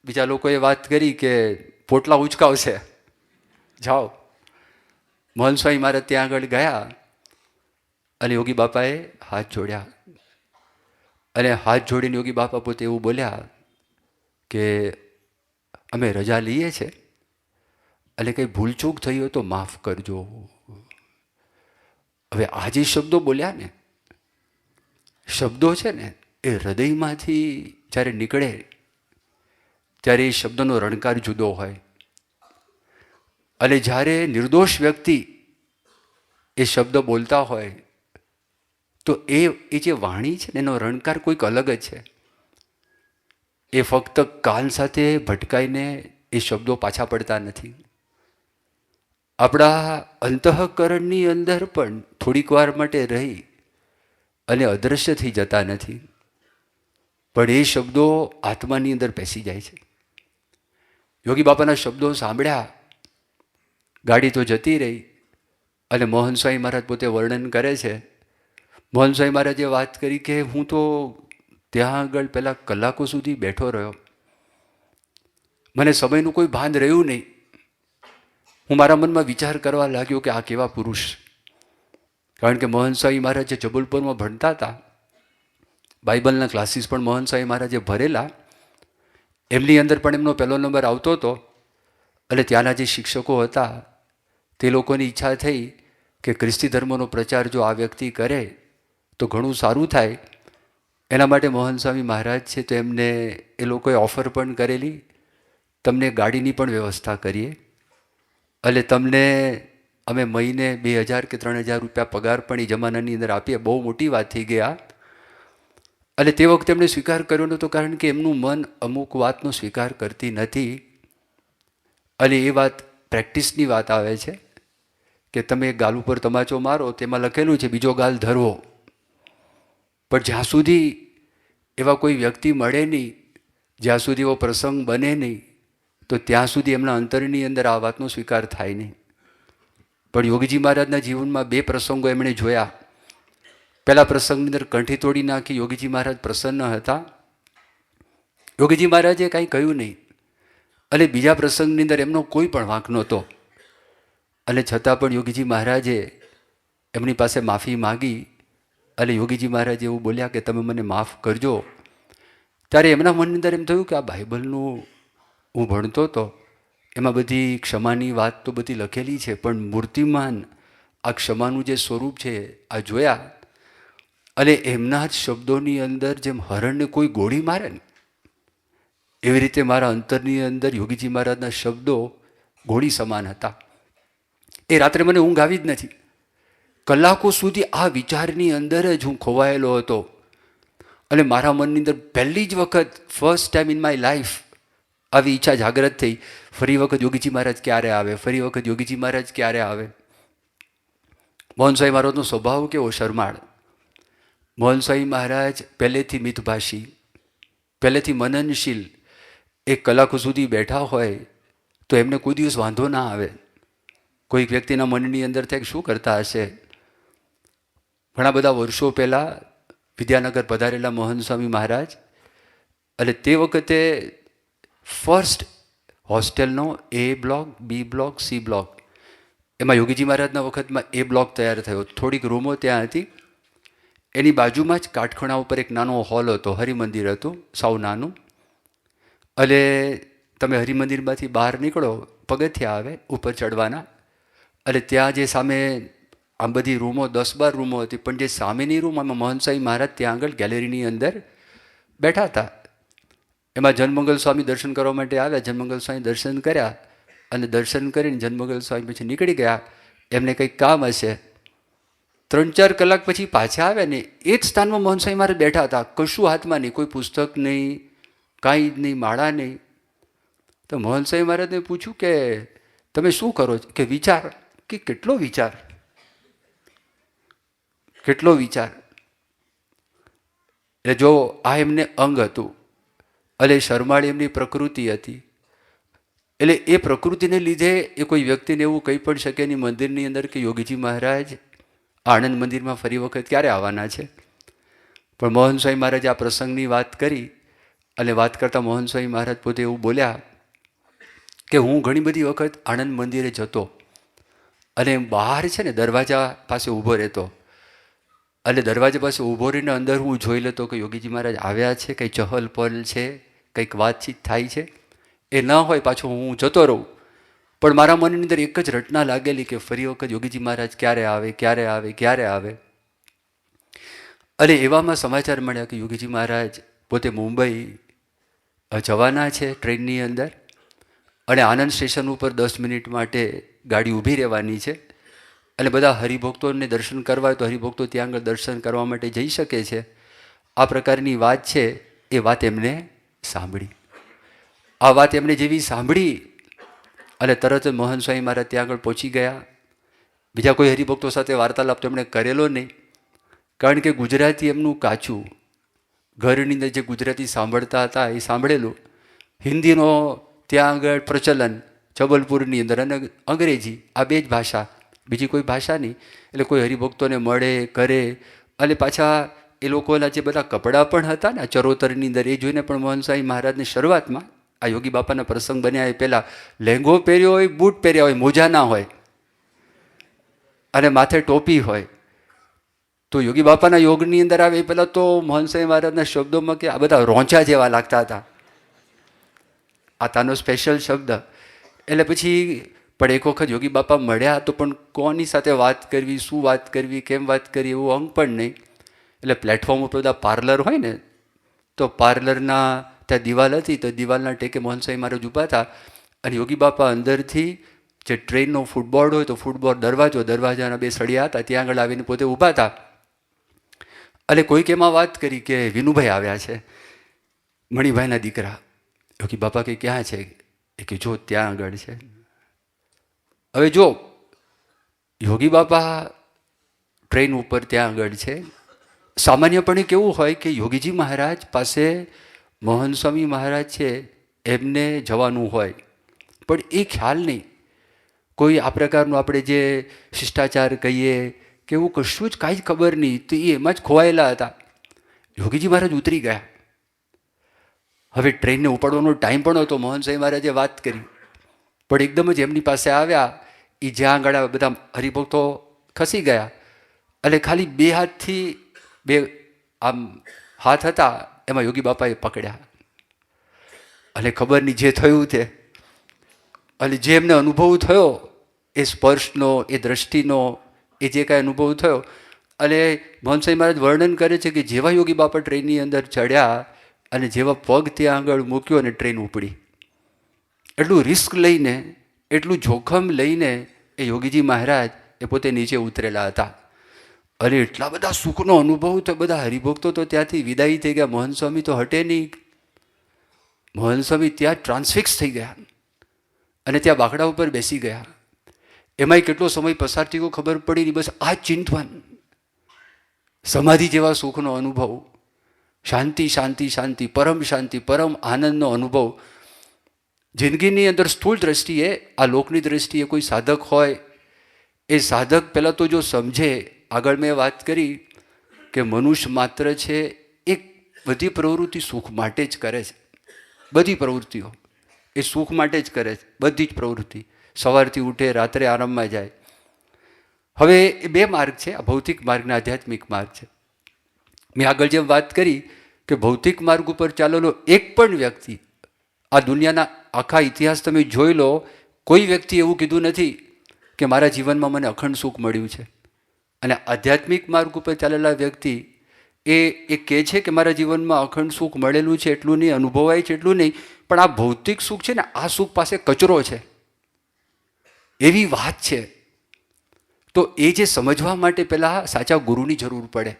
A: બીજા લોકોએ વાત કરી કે પોટલા ઉચકાવશે, જાઓ. મોહન સ્વામી મહારાજ ત્યાં આગળ ગયા અને યોગી બાપાએ હાથ જોડ્યા. અને હાથ જોડીને યોગી બાપા પોતે એવું બોલ્યા કે અમે રજા લઈએ છીએ, એટલે કંઈ ભૂલચૂક થઈ હોય તો માફ કરજો. હવે આ જે શબ્દો બોલ્યા ને, શબ્દો છે ને, એ હૃદયમાંથી જ્યારે નીકળે ત્યારે એ શબ્દનો રણકાર જુદો હોય. અને જ્યારે નિર્દોષ વ્યક્તિ એ શબ્દ બોલતા હોય તો એ જે વાણી છે ને, એનો રણકાર કોઈક અલગ જ છે. એ ફક્ત કાન સાથે ભટકાઈને એ શબ્દો પાછા પડતા નથી. આપણા અંતઃકરણની અંદર પણ થોડીક વાર માટે રહી અને અદૃશ્ય થઈ જતા નથી, પણ એ શબ્દો આત્માની અંદર બેસી જાય છે. યોગી બાપાના શબ્દો સાંભળ્યા, ગાડી તો જતી રહી. અને મોહન સ્વામી મહારાજ પોતે વર્ણન કરે છે, મોહન સ્વામી મહારાજે વાત કરી કે હું તો ત્યાં આગળ પહેલાં કલાકો સુધી બેઠો રહ્યો, મને સમયનું કોઈ ભાન રહ્યું નહીં. હું મારા મનમાં વિચાર કરવા લાગ્યો કે આ કેવા પુરુષ. કારણ કે મોહન સ્વામી મહારાજ જે જબલપુરમાં ભણતા હતા, બાઇબલના ક્લાસીસ પણ મોહન સ્વામી મહારાજે ભરેલા, એમની અંદર પણ એમનો પહેલો નંબર આવતો હતો. અને ત્યાંના જે શિક્ષકો હતા તે લોકોની ઈચ્છા થઈ કે ખ્રિસ્તી ધર્મનો પ્રચાર જો આ વ્યક્તિ કરે તો ઘણું સારું થાય. એના માટે મોહન સ્વામી મહારાજ છે તો એમને એ લોકોએ ઓફર પણ કરેલી, તમને ગાડીની પણ વ્યવસ્થા કરીએ, એટલે તમને અમે મહિને 2000 કે 3000 રૂપિયા પગાર પણ એ જમાનાની અંદર આપીએ. બહુ મોટી વાત થઈ ગઈ આ. અને તે વખતે એમણે સ્વીકાર કર્યો નહોતો, કારણ કે એમનું મન અમુક વાતનો સ્વીકાર કરતી નથી. અને એ વાત પ્રેક્ટિસની વાત આવે છે કે તમે ગાલ ઉપર તમાચો મારો, તેમાં લખેલું છે બીજો ગાલ ધરવો. પણ જ્યાં સુધી એવા કોઈ વ્યક્તિ મળે નહીં જ્યાં સુધી એવો પ્રસંગ બને નહીં તો ત્યાં સુધી એમના અંતરની અંદર આ વાતનો સ્વીકાર થાય નહીં. પણ યોગીજી મહારાજના જીવનમાં 2 પ્રસંગો એમણે જોયા. પહેલા પ્રસંગની અંદર કંઠી તોડી નાખી યોગીજી મહારાજ પ્રસન્ન હતા. યોગીજી મહારાજે કાંઈ કહ્યું નહીં. અને બીજા પ્રસંગની અંદર એમનો કોઈ પણ વાંક નહોતો. અને છતાં પણ યોગીજી મહારાજે એમની પાસે માફી માગી. અને યોગીજી મહારાજે એવું બોલ્યા કે તમે મને માફ કરજો. ત્યારે એમના મનની અંદર એમ થયું કે આ બાઇબલનું હું ભણતો હતો, એમાં બધી ક્ષમાની વાત તો બધી લખેલી છે, પણ મૂર્તિમાન આ ક્ષમાનું જે સ્વરૂપ છે આ જોયા. અને એમના જ શબ્દોની અંદર જેમ હરણને કોઈ ગોળી મારે ને એવી રીતે મારા અંતરની અંદર યોગીજી મહારાજના શબ્દો ગોળી સમાન હતા. એ રાત્રે મને ઊંઘ આવી જ નથી. કલાકો સુધી આ વિચારની અંદર જ હું ખોવાયેલો હતો. અને મારા મનની અંદર પહેલી જ વખત, first time in my life આવી ઈચ્છા જાગૃત થઈ, ફરી વખત યોગીજી મહારાજ ક્યારે આવે, ફરી વખત યોગીજી મહારાજ ક્યારે આવે. મોહન સ્વામી મહારાજનો સ્વભાવ કેવો શરમાળ. મોહન સ્વામી મહારાજ પહેલેથી મિતભાષી, પહેલેથી મનનશીલ. એક કલાકો સુધી બેઠા હોય તો એમને કોઈ દિવસ વાંધો ના આવે. કોઈક વ્યક્તિના મનની અંદર થાય શું કરતા હશે. ઘણા બધા વર્ષો પહેલાં વિદ્યાનગર પધારેલા મોહન સ્વામી મહારાજ, અને તે વખતે ફર્સ્ટ હોસ્ટેલનો A block, B block, C block, એમાં યોગીજી મહારાજના વખતમાં A બ્લોક તૈયાર થયો. થોડીક રૂમો ત્યાં હતી. એની બાજુમાં જ કાટખણા ઉપર એક નાનો હોલ હતો, હરિમંદિર હતું, સાવ નાનું. અને તમે હરિમંદિરમાંથી બહાર નીકળો, પગથિયા આવે ઉપર ચડવાના, અને ત્યાં જે સામે આમ બધી રૂમો 10-12 રૂમો હતી, પણ જે સામેની રૂમ, આમાં મોહન સ્વામી મહારાજ ત્યાં આગળ ગેલેરીની અંદર બેઠા હતા. એમાં જનમંગલ સ્વામી દર્શન કરવા માટે આવ્યા. જનમંગલ સ્વામી દર્શન કર્યા, અને દર્શન કરીને જનમંગલ સ્વામી પછી નીકળી ગયા. એમને કંઈક કામ હશે. 3-4 કલાક પછી પાછા આવ્યા ને એ જ સ્થાનમાં મોહન સ્વામી મહારાજ બેઠા હતા. કશું હાથમાં નહીં, કોઈ પુસ્તક નહીં, કાંઈ જ નહીં, માળા નહીં. તો મોહન સ્વામી મહારાજને પૂછ્યું કે તમે શું કરો છો? કે વિચાર. કે કેટલો વિચાર, કેટલો વિચાર. એટલે જો આ એમને અંગ હતું, એટલે શરમાળી એમની પ્રકૃતિ હતી. એટલે એ પ્રકૃતિને લીધે એ કોઈ વ્યક્તિને એવું કહી પણ શકે નહીં મંદિરની અંદર કે યોગીજી મહારાજ આણંદ મંદિરમાં ફરી વખત ક્યારે આવવાના છે. પણ મોહન સ્વામી મહારાજે આ પ્રસંગની વાત કરી. અને વાત કરતાં મોહન સ્વામી મહારાજ પોતે એવું બોલ્યા કે હું ઘણી બધી વખત આણંદ મંદિરે જતો, અને બહાર છે ને દરવાજા પાસે ઊભો રહેતો, અને દરવાજા પાસે ઊભો રહીને અંદર હું જોઈ લેતો કે યોગીજી મહારાજ આવ્યા છે, કંઈ ચહલ પહલ છે, કંઈક વાતચીત થાય છે. એ ન હોય પાછો હું જતો રહું. પણ મારા મનની અંદર એક જ રટના લાગેલી કે ફરી વખત યોગીજી મહારાજ ક્યારે આવે, ક્યારે આવે, ક્યારે આવે. અને એવામાં સમાચાર મળ્યા કે યોગીજી મહારાજ પોતે મુંબઈ જવાના છે ટ્રેનની અંદર, અને આનંદ સ્ટેશન ઉપર 10 મિનિટ માટે ગાડી ઊભી રહેવાની છે. અને બધા હરિભક્તોને દર્શન કરવા હોય તો હરિભક્તો ત્યાં આગળ દર્શન કરવા માટે જઈ શકે છે. આ પ્રકારની વાત છે. એ વાત એમને સાંભળી. આ વાત એમણે જેવી સાંભળી, અને તરત જ મોહન સ્વામી મહારાજ ત્યાં આગળ પહોંચી ગયા. બીજા કોઈ હરિભક્તો સાથે વાર્તાલાપ તો એમણે કરેલો નહીં, કારણ કે ગુજરાતી એમનું કાચું. ઘરની અંદર જે ગુજરાતી સાંભળતા હતા એ સાંભળેલું. હિન્દીનો ત્યાં આગળ પ્રચલન જબલપુરની અંદર, અને અંગ્રેજી, આ 2 જ ભાષા, બીજી કોઈ ભાષા નહીં. એટલે કોઈ હરિભક્તોને મળે કરે. અને પાછા એ લોકોના જે બધા કપડાં પણ હતા ને ચરોતરની અંદર, એ જોઈને પણ મોહન સ્વામી મહારાજની શરૂઆતમાં આ યોગી બાપાના પ્રસંગ બન્યા એ પહેલાં લહેંગો પહેર્યો હોય, બૂટ પહેર્યા હોય, મોજા ના હોય, અને માથે ટોપી હોય. તો યોગી બાપાના યોગની અંદર આવે એ પહેલાં તો મોહન સ્વામી મહારાજના શબ્દોમાં કે આ બધા રોંચા જેવા લાગતા હતા. આ તાનો સ્પેશિયલ શબ્દ. એટલે પછી પણ એક વખત યોગી બાપા મળ્યા તો પણ કોની સાથે વાત કરવી, શું વાત કરવી, કેમ વાત કરવી, એવું અંગ પણ નહીં. એટલે પ્લેટફોર્મ ઉપર બધા પાર્લર હોય ને, તો પાર્લરના ત્યાં દિવાલ હતી, તો દિવાલના ટેકે મોહન સ્વામી મહારાજ ઊભા હતા. અને યોગી બાપા અંદરથી જે ટ્રેનનો ફૂટબોર્ડ હોય તો ફૂટબોર્ડ દરવાજાના 2 સળિયા હતા, ત્યાં આગળ આવીને પોતે ઊભા હતા. અને કોઈક એમાં વાત કરી કે વિનુભાઈ આવ્યા છે, મણિભાઈના દીકરા. યોગી બાપા કે ક્યાં છે? એ કે જો ત્યાં આગળ છે. હવે જો યોગી બાપા ટ્રેન ઉપર ત્યાં આગળ છે. સામાન્યપણે કેવું હોય કે યોગીજી મહારાજ પાસે મોહન સ્વામી મહારાજ છે એમને જવાનું હોય, પણ એ ખ્યાલ નહીં, કોઈ આ પ્રકારનું આપણે જે શિષ્ટાચાર કહીએ કે એવું કશું જ કાંઈ જ ખબર નહીં, તો એ એમાં જ ખોવાયેલા હતા. યોગીજી મહારાજ ઉતરી ગયા. હવે ટ્રેનને ઉપાડવાનો ટાઈમ પણ હતો. મોહન સ્વામી મહારાજે વાત કરી, પણ એકદમ જ એમની પાસે આવ્યા. એ જ્યાં આગળ બધા હરિભક્તો ખસી ગયા અને ખાલી બે હાથથી બે આમ હાથ હતા એમાં યોગી બાપાએ પકડ્યા. અને ખબર નહીં જે થયું તે, અને જે એમને અનુભવ થયો એ સ્પર્શનો, એ દ્રષ્ટિનો, એ જે કાંઈ અનુભવ થયો. અને મોહન સ્વામી મહારાજ વર્ણન કરે છે કે જેવા યોગી બાપા ટ્રેનની અંદર ચડ્યા અને જેવા પગ ત્યાં આગળ મૂક્યો અને ટ્રેન ઉપડી. એટલું રિસ્ક લઈને, એટલું જોખમ લઈને એ યોગીજી મહારાજ એ પોતે નીચે ઉતરેલા હતા. અને એટલા બધા સુખનો અનુભવ તો બધા હરિભક્તો તો ત્યાંથી વિદાય થઈ ગયા. મોહન સ્વામી તો હટે નહીં. મોહન સ્વામી ત્યાં ટ્રાન્સફિક્સ થઈ ગયા અને ત્યાં બાકડા ઉપર બેસી ગયા. એમાંય કેટલો સમય પસાર થયો ખબર પડી નહીં. બસ આ ચિંતવન, સમાધિ જેવા સુખનો અનુભવ, શાંતિ શાંતિ શાંતિ, પરમ શાંતિ, પરમ આનંદનો અનુભવ. જિંદગીની અંદર સ્થૂળ દ્રષ્ટિએ, આ લોકની દ્રષ્ટિએ કોઈ સાધક હોય, એ સાધક પહેલાં તો જો સમજે, આગળ મેં વાત કરી કે મનુષ્ય માત્ર છે એ બધી પ્રવૃત્તિ સુખ માટે જ કરે છે. બધી પ્રવૃત્તિઓ એ સુખ માટે જ કરે છે, બધી જ પ્રવૃત્તિ. સવારથી ઉઠે, રાત્રે આરામમાં જાય. હવે એ બે માર્ગ છે, આ ભૌતિક માર્ગ અને આધ્યાત્મિક માર્ગ છે. મેં આગળ જેમ વાત કરી કે ભૌતિક માર્ગ ઉપર ચાલેલો એક પણ વ્યક્તિ, આ દુનિયાના આખા ઇતિહાસ તમે જોઈ લો, કોઈ વ્યક્તિ એવું કીધું નથી કે મારા જીવનમાં મને અખંડ સુખ મળ્યું છે. અને આધ્યાત્મિક માર્ગ ઉપર ચાલેલા વ્યક્તિ એ કહે છે કે મારા જીવનમાં અખંડ સુખ મળેલું છે, એટલું નહીં, અનુભવાય છે એટલું નહીં, પણ આ ભૌતિક સુખ છે ને, આ સુખ પાસે કચરો છે, એવી વાત છે. તો એ જે સમજવા માટે પહેલાં સાચા ગુરુની જરૂર પડે,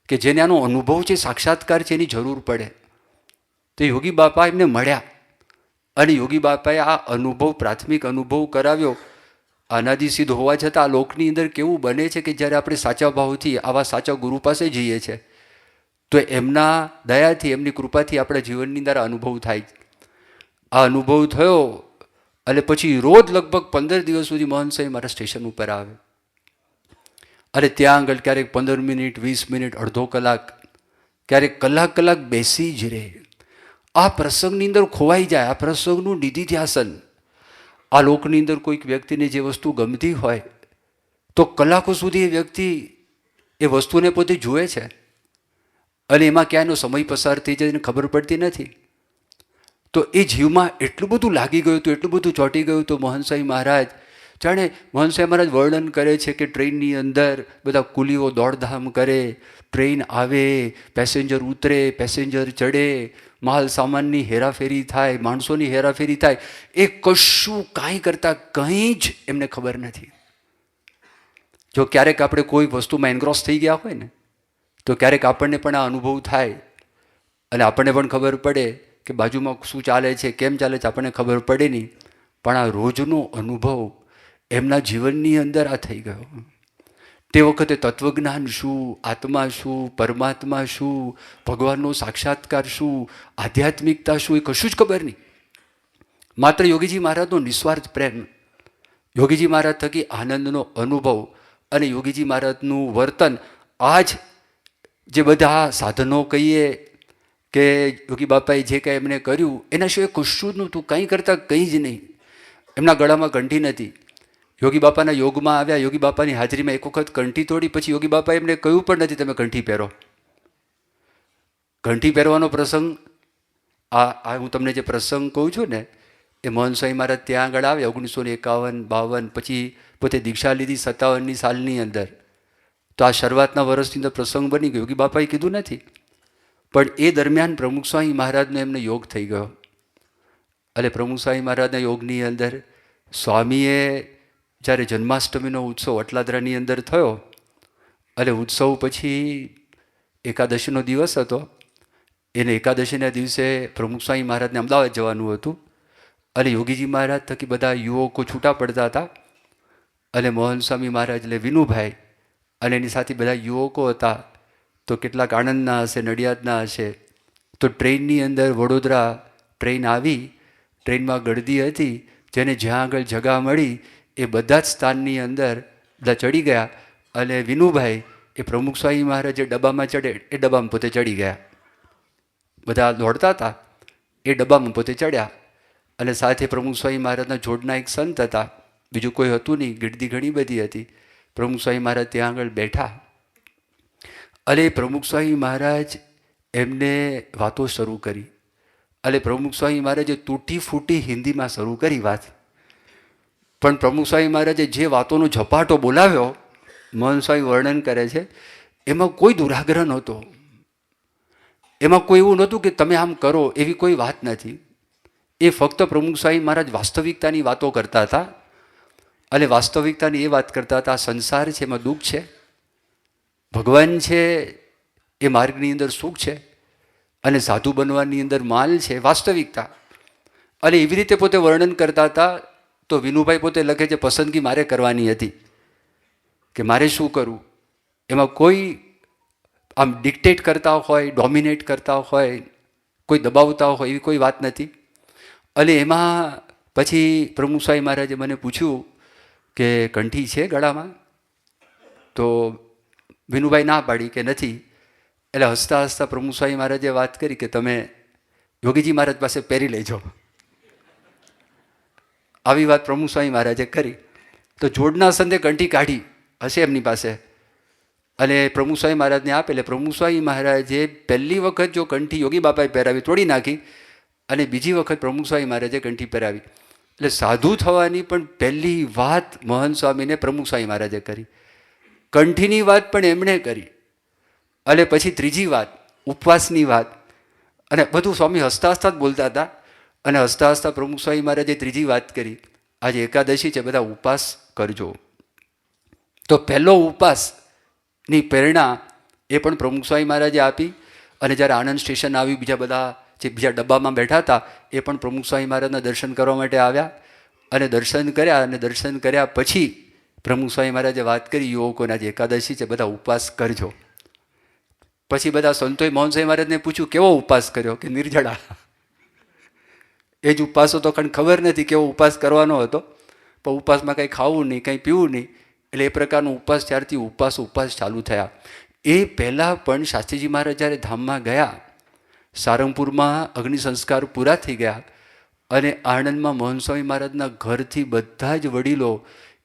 A: કે જેને આનો અનુભવ છે, સાક્ષાત્કાર છે, એની જરૂર પડે. તો યોગી બાપા એમને મળ્યા અને યોગી બાપાએ આ અનુભવ, પ્રાથમિક અનુભવ કરાવ્યો. અનાદિ સિદ્ધ હોવા છતાં આ લોકની અંદર કેવું બને છે કે જ્યારે આપણે સાચા ભાવથી આવા સાચા ગુરુ પાસે જઈએ છીએ તો એમના દયાથી, એમની કૃપાથી આપણા જીવનની અંદર અનુભવ થાય. આ અનુભવ થયો અને પછી રોજ લગભગ 15 દિવસ સુધી મોહન સ્વામી મારા સ્ટેશન ઉપર આવે અને ત્યાં આગળ ક્યારેક 15 મિનિટ, 20 મિનિટ, અડધો કલાક, ક્યારેક કલાક બેસી જ રહે. આ પ્રસંગની અંદર ખોવાઈ જાય. આ પ્રસંગનું નિધિધ્યાસન. આ લોકની અંદર કોઈક વ્યક્તિને જે વસ્તુ ગમતી હોય તો કલાકો સુધી એ વ્યક્તિ એ વસ્તુને પોતે જુએ છે અને એમાં ક્યાંયનો સમય પસાર થઈ જાય એને ખબર પડતી નથી. તો એ જીવમાં એટલું બધું લાગી ગયું હતું, એટલું બધું ચોંટી ગયું હતું. મોહન સ્વામી મહારાજ જાણે, મોહન સ્વામી મહારાજ વર્ણન કરે છે કે ટ્રેનની અંદર બધા કુલીઓ દોડધામ કરે, ટ્રેન આવે, પેસેન્જર ઉતરે, પેસેન્જર ચડે, માલ સામાનની હેરાફેરી થાય, માણસોની હેરાફેરી થાય, એ કશું કાંઈ કરતાં કંઈ જ એમને ખબર નથી. જો ક્યારેક આપણે કોઈ વસ્તુમાં એનગ્રોસ થઈ ગયા હોય ને તો ક્યારેક આપણને પણ આ અનુભવ થાય અને આપણને પણ ખબર પડે કે બાજુમાં શું ચાલે છે, કેમ ચાલે છે, આપણને ખબર પડે નહીં. પણ આ રોજનો અનુભવ એમના જીવનની અંદર આ થઈ ગયો. તે વખતે તત્વજ્ઞાન શું, આત્મા શું, પરમાત્મા શું, ભગવાનનો સાક્ષાત્કાર શું, આધ્યાત્મિકતા શું, એ કશું જ ખબર નહીં. માત્ર યોગીજી મહારાજનો નિસ્વાર્થ પ્રેમ, યોગીજી મહારાજ થકી આનંદનો અનુભવ અને યોગીજી મહારાજનું વર્તન. આજ જે બધા સાધનો કહીએ કે યોગી બાપાએ જે કાંઈ એમને કર્યું એના સિવાય કશું જ નહોતું, કંઈ કરતાં કંઈ જ નહીં. એમના ગળામાં કંઠી નથી. યોગી બાપાના યોગમાં આવ્યા, યોગી બાપાની હાજરીમાં એક વખત કંઠી તોડી, પછી યોગી બાપાએ એમને કહ્યું પણ નથી તમે કંઠી પહેરો. કંઠી પહેરવાનો પ્રસંગ, આ હું તમને જે પ્રસંગ કહું છું ને, એ મોહન સ્વામી મહારાજ ત્યાં આગળ આવ્યા 1951, 52, પછી પોતે દીક્ષા લીધી 57ની સાલની અંદર. તો આ શરૂઆતના વર્ષની અંદર પ્રસંગ બની ગયો. યોગી બાપાએ કીધું નથી, પણ એ દરમિયાન પ્રમુખ સ્વામી મહારાજનો એમને યોગ થઈ ગયો. અને પ્રમુખ સ્વામી મહારાજના યોગની અંદર સ્વામીએ જ્યારે જન્માષ્ટમીનો ઉત્સવ અટલાદરાની અંદર થયો અને ઉત્સવ પછી એકાદશીનો દિવસ હતો, એને એકાદશીના દિવસે પ્રમુખ સ્વામી મહારાજને અમદાવાદ જવાનું હતું અને યોગીજી મહારાજ થકી બધા યુવકો છૂટા પડતા હતા અને મોહન સ્વામી મહારાજ એટલે વિનુભાઈ અને એની સાથે બધા યુવકો હતા. તો કેટલાક આણંદના હશે, નડિયાદના હશે. તો ટ્રેનની અંદર વડોદરા ટ્રેન આવી, ટ્રેનમાં ગળદી હતી, જેને જ્યાં આગળ જગા મળી એ બધા જ સ્થાનની અંદર બધા ચડી ગયા. અને વિનુભાઈ એ પ્રમુખ સ્વામી મહારાજ જે ડબ્બામાં ચડે એ ડબ્બામાં પોતે ચડી ગયા. બધા દોડતા હતા એ ડબ્બામાં પોતે ચડ્યા. અને સાથે પ્રમુખ સ્વામી મહારાજના જોડના એક સંત હતા, બીજું કોઈ હતું નહીં, ગીર્દી ઘણી બધી હતી. પ્રમુખ સ્વામી મહારાજ ત્યાં આગળ બેઠા અને પ્રમુખ સ્વામી મહારાજ એમને વાતો શરૂ કરી. અને પ્રમુખ સ્વામી મહારાજે તૂટી ફૂટી હિન્દીમાં શરૂ કરી વાત. પણ પ્રમુખ સ્વામી મહારાજે જે વાતોનો ઝપાટો બોલાવ્યો, મોહન સ્વામી વર્ણન કરે છે, એમાં કોઈ દુરાગ્રહ નહોતો. એમાં કોઈ એવું નહોતું કે તમે આમ કરો, એવી કોઈ વાત નથી. એ ફક્ત પ્રમુખ સ્વામી મહારાજ વાસ્તવિકતાની વાતો કરતા હતા. અને વાસ્તવિકતાની એ વાત કરતા હતા, સંસાર છે એમાં દુઃખ છે, ભગવાન છે એ માર્ગની અંદર સુખ છે, અને સાધુ બનવાની અંદર માલ છે, વાસ્તવિકતા. અને એવી રીતે પોતે વર્ણન કરતા હતા. તો વિનુભાઈ પોતે લખે છે, પસંદગી મારે કરવાની હતી કે મારે શું કરવું. એમાં કોઈ આમ ડિક્ટેટ કરતા હોય, ડોમિનેટ કરતા હોય, કોઈ દબાવતા હોય, એવી કોઈ વાત નથી. અને એમાં પછી પ્રમુખ સ્વામી મહારાજે મને પૂછ્યું કે કંઠી છે ગળામાં? તો વિનુભાઈ ના પાડી કે નથી. એટલે હસતા હસતા પ્રમુખ સ્વામી મહારાજે વાત કરી કે તમે યોગીજી મહારાજ પાસે પહેરી લેજો. આવી વાત પ્રમુખ સ્વામી મહારાજે કરી. તો જોડના સંતે કંઠી કાઢી હશે એમની પાસે અને પ્રમુખ સ્વામી મહારાજને આપે. એટલે પ્રમુખ સ્વામી મહારાજે પહેલી વખત જો કંઠી યોગી બાપાએ પહેરાવી, તોડી નાખી, અને બીજી વખત પ્રમુખ સ્વામી મહારાજે કંઠી પહેરાવી. એટલે સાધુ થવાની પણ પહેલી વાત મહંત સ્વામીને પ્રમુખ સ્વામી મહારાજે કરી. કંઠીની વાત પણ એમણે કરી. અને પછી ત્રીજી વાત ઉપવાસની વાત. અને બધું સ્વામી હસતા હસતા જ બોલતા હતા. અને હસતા હસતા પ્રમુખ સ્વામી મહારાજે ત્રીજી વાત કરી, આજે એકાદશી છે, બધા ઉપવાસ કરજો. તો પહેલો ઉપવાસની પ્રેરણા એ પણ પ્રમુખ સ્વામી મહારાજે આપી. અને જ્યારે આણંદ સ્ટેશન આવ્યું, બીજા બધા જે બીજા ડબ્બામાં બેઠા હતા એ પણ પ્રમુખ સ્વામી મહારાજના દર્શન કરવા માટે આવ્યા. અને દર્શન કર્યા. અને દર્શન કર્યા પછી પ્રમુખ સ્વામી મહારાજે વાત કરી, યુવકોને આજે એકાદશી છે, બધા ઉપવાસ કરજો. પછી બધા સંતોએ મોહન સ્વામી મહારાજને પૂછ્યું, કેવો ઉપવાસ કર્યો? કે નિર્જળા. એ જ ઉપવાસ હતો, કારણ ખબર નથી કેવો ઉપવાસ કરવાનો હતો, પણ ઉપવાસમાં કંઈ ખાવું નહીં, કંઈ પીવું નહીં. એટલે એ પ્રકારનો ઉપવાસ, ત્યારથી ઉપવાસ ચાલુ થયા. એ પહેલાં પણ શાસ્ત્રીજી મહારાજ જ્યારે ધામમાં ગયા, સારંગપુરમાં અગ્નિ સંસ્કાર પૂરા થઈ ગયા, અને આણંદમાં મોહન સ્વામી મહારાજના ઘરથી બધા જ વડીલો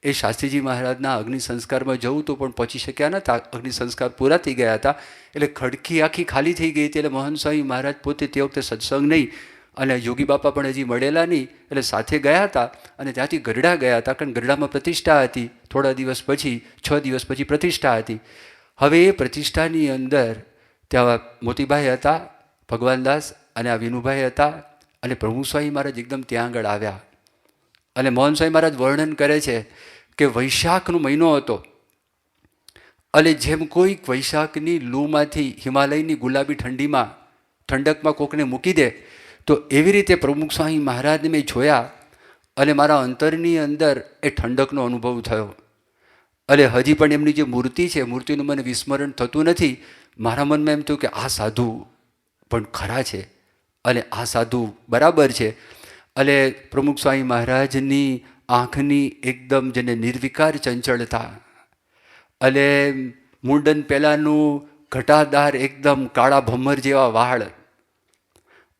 A: એ શાસ્ત્રીજી મહારાજના અગ્નિ સંસ્કારમાં જવું તો પણ પહોંચી શક્યા નહોતા. અગ્નિ સંસ્કાર પૂરા થઈ ગયા હતા. એટલે ખડકી આખી ખાલી થઈ ગઈ હતી. એટલે મોહન સ્વામી મહારાજ પોતે તે વખતે સત્સંગ નહીં, અને યોગી બાપા પણ હજી મળેલા નહીં, એટલે સાથે ગયા હતા. અને ત્યાંથી ગરડા ગયા હતા, કારણ ગરડામાં પ્રતિષ્ઠા હતી. થોડા દિવસ પછી, 6 દિવસ પછી પ્રતિષ્ઠા હતી. હવે એ પ્રતિષ્ઠાની અંદર ત્યાં મોતીભાઈ હતા, ભગવાનદાસ અને આ વિનુભાઈ હતા. અને પ્રમુખ સ્વામી મહારાજ એકદમ ત્યાં આગળ આવ્યા. અને મોહન સ્વામી મહારાજ વર્ણન કરે છે કે વૈશાખનો મહિનો હતો. અને જેમ કોઈક વૈશાખની લૂમાંથી, હિમાલયની ગુલાબી ઠંડીમાં, ઠંડકમાં કોકને મૂકી દે, તો એવી રીતે પ્રમુખ સ્વામી મહારાજને મેં જોયા. અને મારા અંતરની અંદર એ ઠંડકનો અનુભવ થયો. અને હજી પણ એમની જે મૂર્તિ છે, મૂર્તિનું મને વિસ્મરણ થતું નથી. મારા મનમાં એમ થયું કે આ સાધુ પણ ખરા છે, અને આ સાધુ બરાબર છે. અને પ્રમુખ સ્વામી મહારાજની આંખની એકદમ જેને નિર્વિકાર ચંચળતા, અને મુંડન પહેલાંનું ઘટાદાર એકદમ કાળા ભમર જેવા વાળ,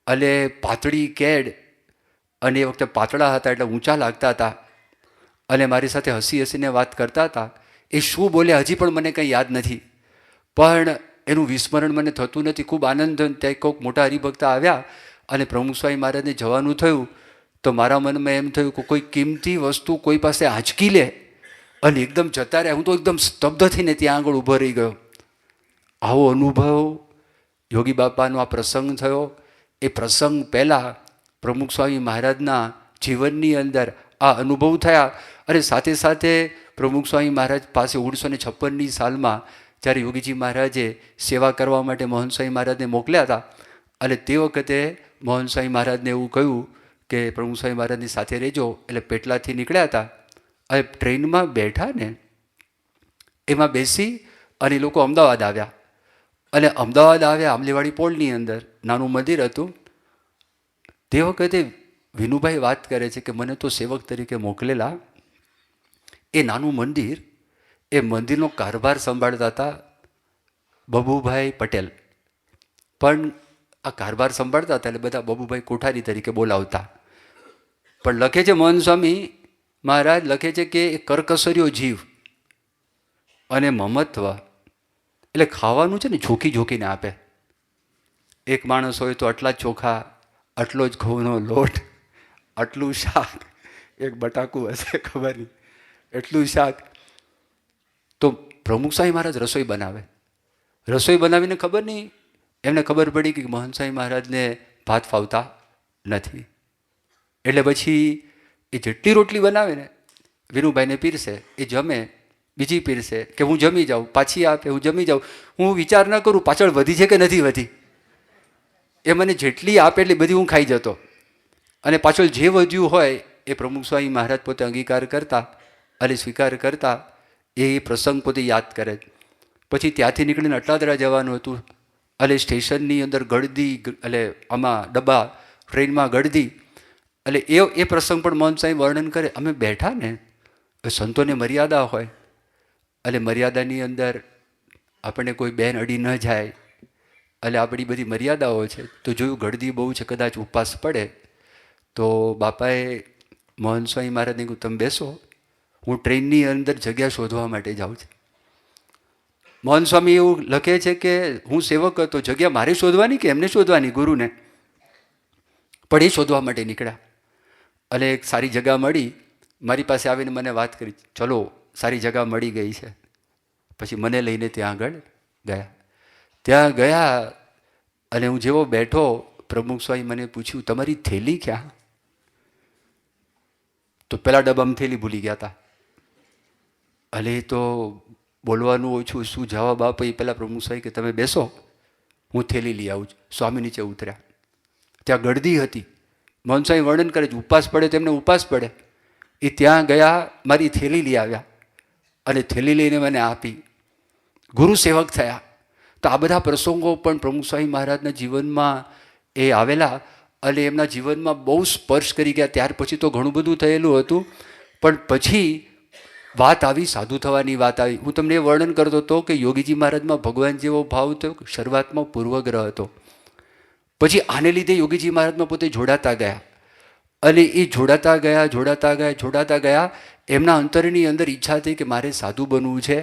A: અને પાતળી કેડ, અને એ વખતે પાતળા હતા એટલે ઊંચા લાગતા હતા. અને મારી સાથે હસી હસીને વાત કરતા હતા. એ શું બોલ્યા હજી પણ મને કંઈ યાદ નથી, પણ એનું વિસ્મરણ મને થતું નથી. ખૂબ આનંદ થયો. ત્યાં કોઈક મોટા હરિભક્ત આવ્યા અને પ્રમુખ સ્વામી મહારાજને જવાનું થયું. તો મારા મનમાં એમ થયું કે કોઈ કિંમતી વસ્તુ કોઈ પાસે આંચકી લે અને એકદમ જતા રહ્યા. હું તો એકદમ સ્તબ્ધ થઈને ત્યાં આગળ ઊભો રહી ગયો. આવો અનુભવ યોગી બાપાનો આ પ્રસંગ થયો. એ પ્રસંગ પહેલાં પ્રમુખ સ્વામી મહારાજના જીવનની અંદર આ અનુભવ થયા. અને સાથે સાથે પ્રમુખ સ્વામી મહારાજ પાસે 1956ની સાલમાં જ્યારે યોગીજી મહારાજે સેવા કરવા માટે મોહન સ્વામી મહારાજને મોકલ્યા હતા. અને તે વખતે મોહન સ્વામી મહારાજને એવું કહ્યું કે પ્રમુખ સ્વામી મહારાજની સાથે રહેજો. એટલે પેટલાથી નીકળ્યા હતા. અને ટ્રેનમાં બેઠા ને એમાં બેસી અને લોકો અમદાવાદ આવ્યા. અને અમદાવાદ આવ્યા, આંબલીવાડી પોળની અંદર નાનું મંદિર હતું. તે વખતે વિનુભાઈ વાત કરે છે કે મને તો સેવક તરીકે મોકલેલા. એ નાનું મંદિર, એ મંદિરનો કારભાર સંભાળતા હતા બબુભાઈ પટેલ. પણ આ કારભાર સંભાળતા હતા એટલે બધા બબુભાઈ કોઠારી તરીકે બોલાવતા. પણ લખે છે મોહન સ્વામી મહારાજ લખે છે કે એ કરકસર્યો જીવ અને મમત્વ, એટલે ખાવાનું છે ને ઝોકી ઝોકીને આપે. એક માણસ હોય તો આટલા ચોખા, આટલો જ ઘઉંનો લોટ, આટલું શાક, એક બટાકું હશે ખબર નહીં, એટલું શાક. તો પ્રમુખ સ્વામી મહારાજ રસોઈ બનાવે. રસોઈ બનાવીને ખબર નહીં, એમને ખબર પડી કે મોહન સ્વામી મહારાજને ભાત ફાવતા નથી. એટલે પછી એ જેટલી રોટલી બનાવે ને વિનુભાઈને પીરસે, એ જમે, બીજી પીરસે કે હું જમી જાઉં, પાછી આપે, હું જમી જાઉં. હું વિચાર ન કરું પાછળ વધી છે કે નથી વધી. એ મને જેટલી આપે એટલી બધી હું ખાઈ જતો. અને પાછળ જે વધ્યું હોય એ પ્રમુખ સ્વામી મહારાજ પોતે અંગીકાર કરતા અને સ્વીકાર કરતા. એ પ્રસંગ પોતે યાદ કરે. પછી ત્યાંથી નીકળીને અટલાદરા જવાનું હતું. એટલે સ્ટેશનની અંદર ગળદી, એટલે આમાં ડબ્બા ટ્રેનમાં ગળદી. એટલે એ પ્રસંગ પણ મોહન સ્વામી વર્ણન કરે. અમે બેઠા ને, સંતોને મર્યાદા હોય, એટલે મર્યાદાની અંદર આપણને કોઈ બેન અડી ન જાય, એટલે આપણી બધી મર્યાદાઓ છે. તો જોયું ગળદી બહુ છે, કદાચ ઉપવાસ પડે. તો બાપાએ મોહન સ્વામી મહારાજને કહ્યું તમે બેસો, હું ટ્રેનની અંદર જગ્યા શોધવા માટે જાઉં છું. મોહન સ્વામી એવું લખે છે કે હું સેવક હતો, જગ્યા મારે શોધવાની કે એમને શોધવાની, ગુરુને. પણ એ શોધવા માટે નીકળ્યા. અને એક સારી જગ્યા મળી, મારી પાસે આવીને મને વાત કરી, ચલો સારી જગ્યા મળી ગઈ છે. પછી મને લઈને ત્યાં આગળ ગયા. ત્યાં ગયા અને હું જેવો બેઠો, પ્રમુખ સ્વામી મને પૂછ્યું તમારી થેલી ક્યાં? તો પહેલા ડબ્બામાં થેલી ભૂલી ગયા હતા. એટલે એ તો બોલવાનું ઓછું, શું જવાબ આપે એ પહેલાં પ્રમુખ સ્વામી કે તમે બેસો, હું થેલી લઈ આવું છું. સ્વામી નીચે ઉતર્યા. ત્યાં ગળદી હતી. મોહન સ્વામી વર્ણન કરે છે ઉપવાસ પડે તેમને ઉપવાસ પડે. એ ત્યાં ગયા, મારી થેલી લઈ આવ્યા અને થેલી લઈને મને આપી. ગુરુ સેવક થયા. તો આ બધા પ્રસંગો પણ પ્રમુખ સ્વામી મહારાજના જીવનમાં એ આવેલા અને એમના જીવનમાં બહુ સ્પર્શ કરી ગયા. ત્યાર પછી તો ઘણું બધું થયેલું હતું, પણ પછી વાત આવી સાધુ થવાની વાત આવી. હું તમને એ વર્ણન કરતો હતો કે યોગીજી મહારાજમાં ભગવાન જેવો ભાવ થયો, શરૂઆતમાં પૂર્વગ્રહ હતો. પછી આને લીધે યોગીજી મહારાજમાં પોતે જોડાતા ગયા અને એ જોડાતા ગયા. એમના અંતરની અંદર ઈચ્છા થઈ કે મારે સાધુ બનવું છે.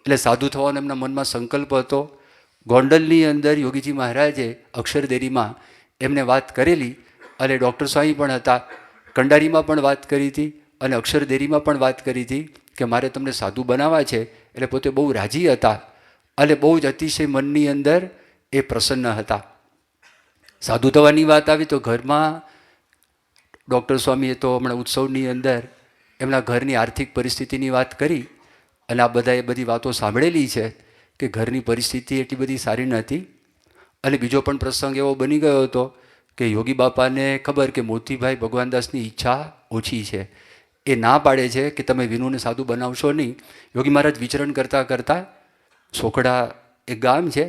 A: એટલે સાધુ થવાનો એમના મનમાં સંકલ્પ હતો. ગોંડલની અંદર યોગીજી મહારાજે અક્ષરદેરીમાં એમને વાત કરેલી અને ડૉક્ટર સ્વામી પણ હતા. કંડારીમાં પણ વાત કરી હતી અને અક્ષરદેરીમાં પણ વાત કરી હતી કે મારે તમને સાધુ બનાવવા છે. એટલે પોતે બહુ રાજી હતા અને બહુ જ અતિશય મનની અંદર એ પ્રસન્ન હતા. સાધુ થવાની વાત આવી તો ઘરમાં ડૉક્ટર સ્વામીએ તો હમણાં ઉત્સવની અંદર એમના ઘરની આર્થિક પરિસ્થિતિની વાત કરી અને આ બધાએ બધી વાતો સાંભળેલી છે કે ઘરની પરિસ્થિતિ એટલી બધી સારી નહોતી. અને બીજો પણ પ્રસંગ એવો બની ગયો હતો કે યોગી બાપાને ખબર કે મોતીભાઈ ભગવાનદાસની ઈચ્છા ઓછી છે, એ ના પાડે છે કે તમે વિનુને સાધુ બનાવશો નહીં. યોગી મહારાજ વિચરણ કરતાં કરતાં સોખડા એક ગામ છે,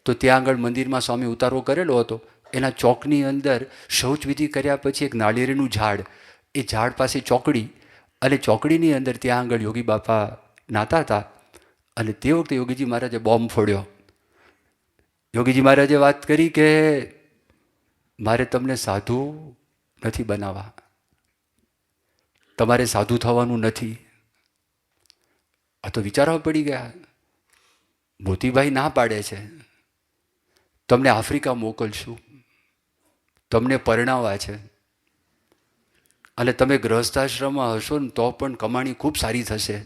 A: તો ત્યાં આગળ મંદિરમાં સ્વામી ઉતારો કરેલો હતો. એના ચોકની અંદર શૌચવિધિ કર્યા પછી એક નાળિયેરીનું ઝાડ, એ ઝાડ પાસે ચોકડી, અને ચોકડીની અંદર ત્યાં આગળ યોગી બાપા નાતા હતા. અને તે વખતે યોગીજી મહારાજે બોમ્બ ફોડ્યો. યોગીજી મહારાજે વાત કરી કે મારે તમને સાધુ નથી બનાવવા, તમારે સાધુ થવાનું નથી. આ તો વિચારવા પડી ગયા. મોતીભાઈ ના પાડે છે, તમને આફ્રિકા મોકલશું, તમને પરણાવવા છે, અને તમે ગૃહસ્થાશ્રમમાં હશો ને તો પણ કમાણી ખૂબ સારી થશે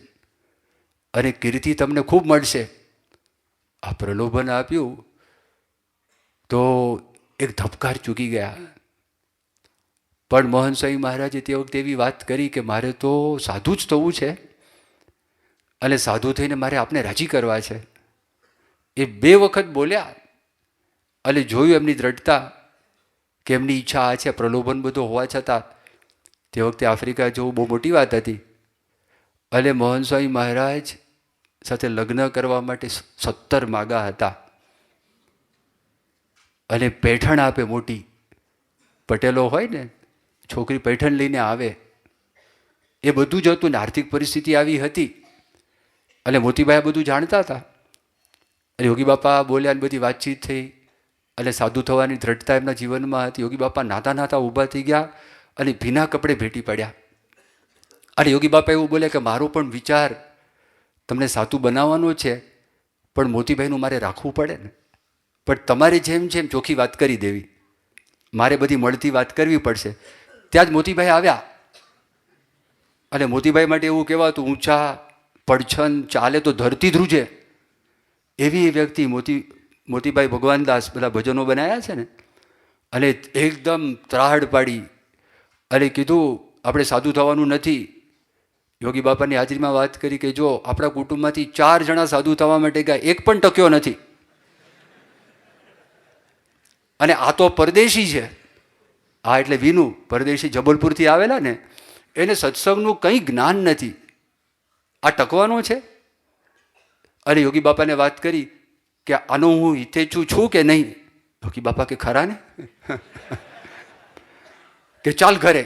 A: અને કીર્તિ તમને ખૂબ મળશે. આ પ્રલોભન આપ્યું તો એક ધબકાર ચૂકી ગયા. પણ મોહન સ્વામી મહારાજે તે વખતે એવી વાત કરી કે મારે તો સાધુ જ થવું છે અને સાધુ થઈને મારે આપને રાજી કરવા છે. એ 2 વખત બોલ્યા અને જોયું એમની દ્રઢતા કે એમની ઈચ્છા આ છે. પ્રલોભન બધો હોવા છતાં તે વખતે આફ્રિકા જવું બહુ મોટી વાત હતી. અને મોહન સ્વામી મહારાજ સાથે લગ્ન કરવા માટે 17 માગા હતા. અને પૈઠણ આપે મોટી. પટેલો હોય ને, છોકરી પૈઠણ લઈને આવે, એ બધું જ હતું ને. આર્થિક પરિસ્થિતિ આવી હતી અને મોતીભાઈ બધું જાણતા હતા. અને યોગી બાપા બોલ્યા ને બધી વાતચીત થઈ અને સાધુ થવાની દ્રઢતા એમના જીવનમાં હતી. યોગી બાપા નાતા નાતા ઊભા થઈ ગયા અને ભીના કપડે ભેટી પડ્યા. અને યોગી બાપા એવું બોલ્યા કે મારો પણ વિચાર તમને સાધુ બનાવવાનો છે, પણ મોતીભાઈનું મારે રાખવું પડે ને. પણ તમારે જેમ જેમ ચોખ્ખી વાત કરી દેવી, મારે બધી મળતી વાત કરવી પડશે. ત્યાં જ મોતીભાઈ આવ્યા. અને મોતીભાઈ માટે એવું કહેવાતું, ઊંચા પડછન ચાલે તો ધરતી ધ્રુજે, એવી વ્યક્તિ મોતીભાઈ ભગવાનદાસ. બધા ભજનો બનાવ્યા છે ને. અને એકદમ ત્રાહડ પાડી અને કીધું આપણે સાધુ થવાનું નથી. યોગી બાપાની હાજરીમાં વાત કરી કે જો આપણા કુટુંબમાંથી 4 જણા સાધુ થવા માટે ગયા, એક પણ ટક્યો નથી. અને આ તો પરદેશી છે. આ એટલે વિનુ પરદેશી જબલપુરથી આવેલા ને, એને સત્સંગનું કંઈ જ્ઞાન નથી. આ ટકવાનો છે. અને યોગી બાપાને વાત કરી કે આનો હું હિતેચ્છુ છું કે નહીં. યોગી બાપા કે ખરા ને કે ચાલ ઘરે,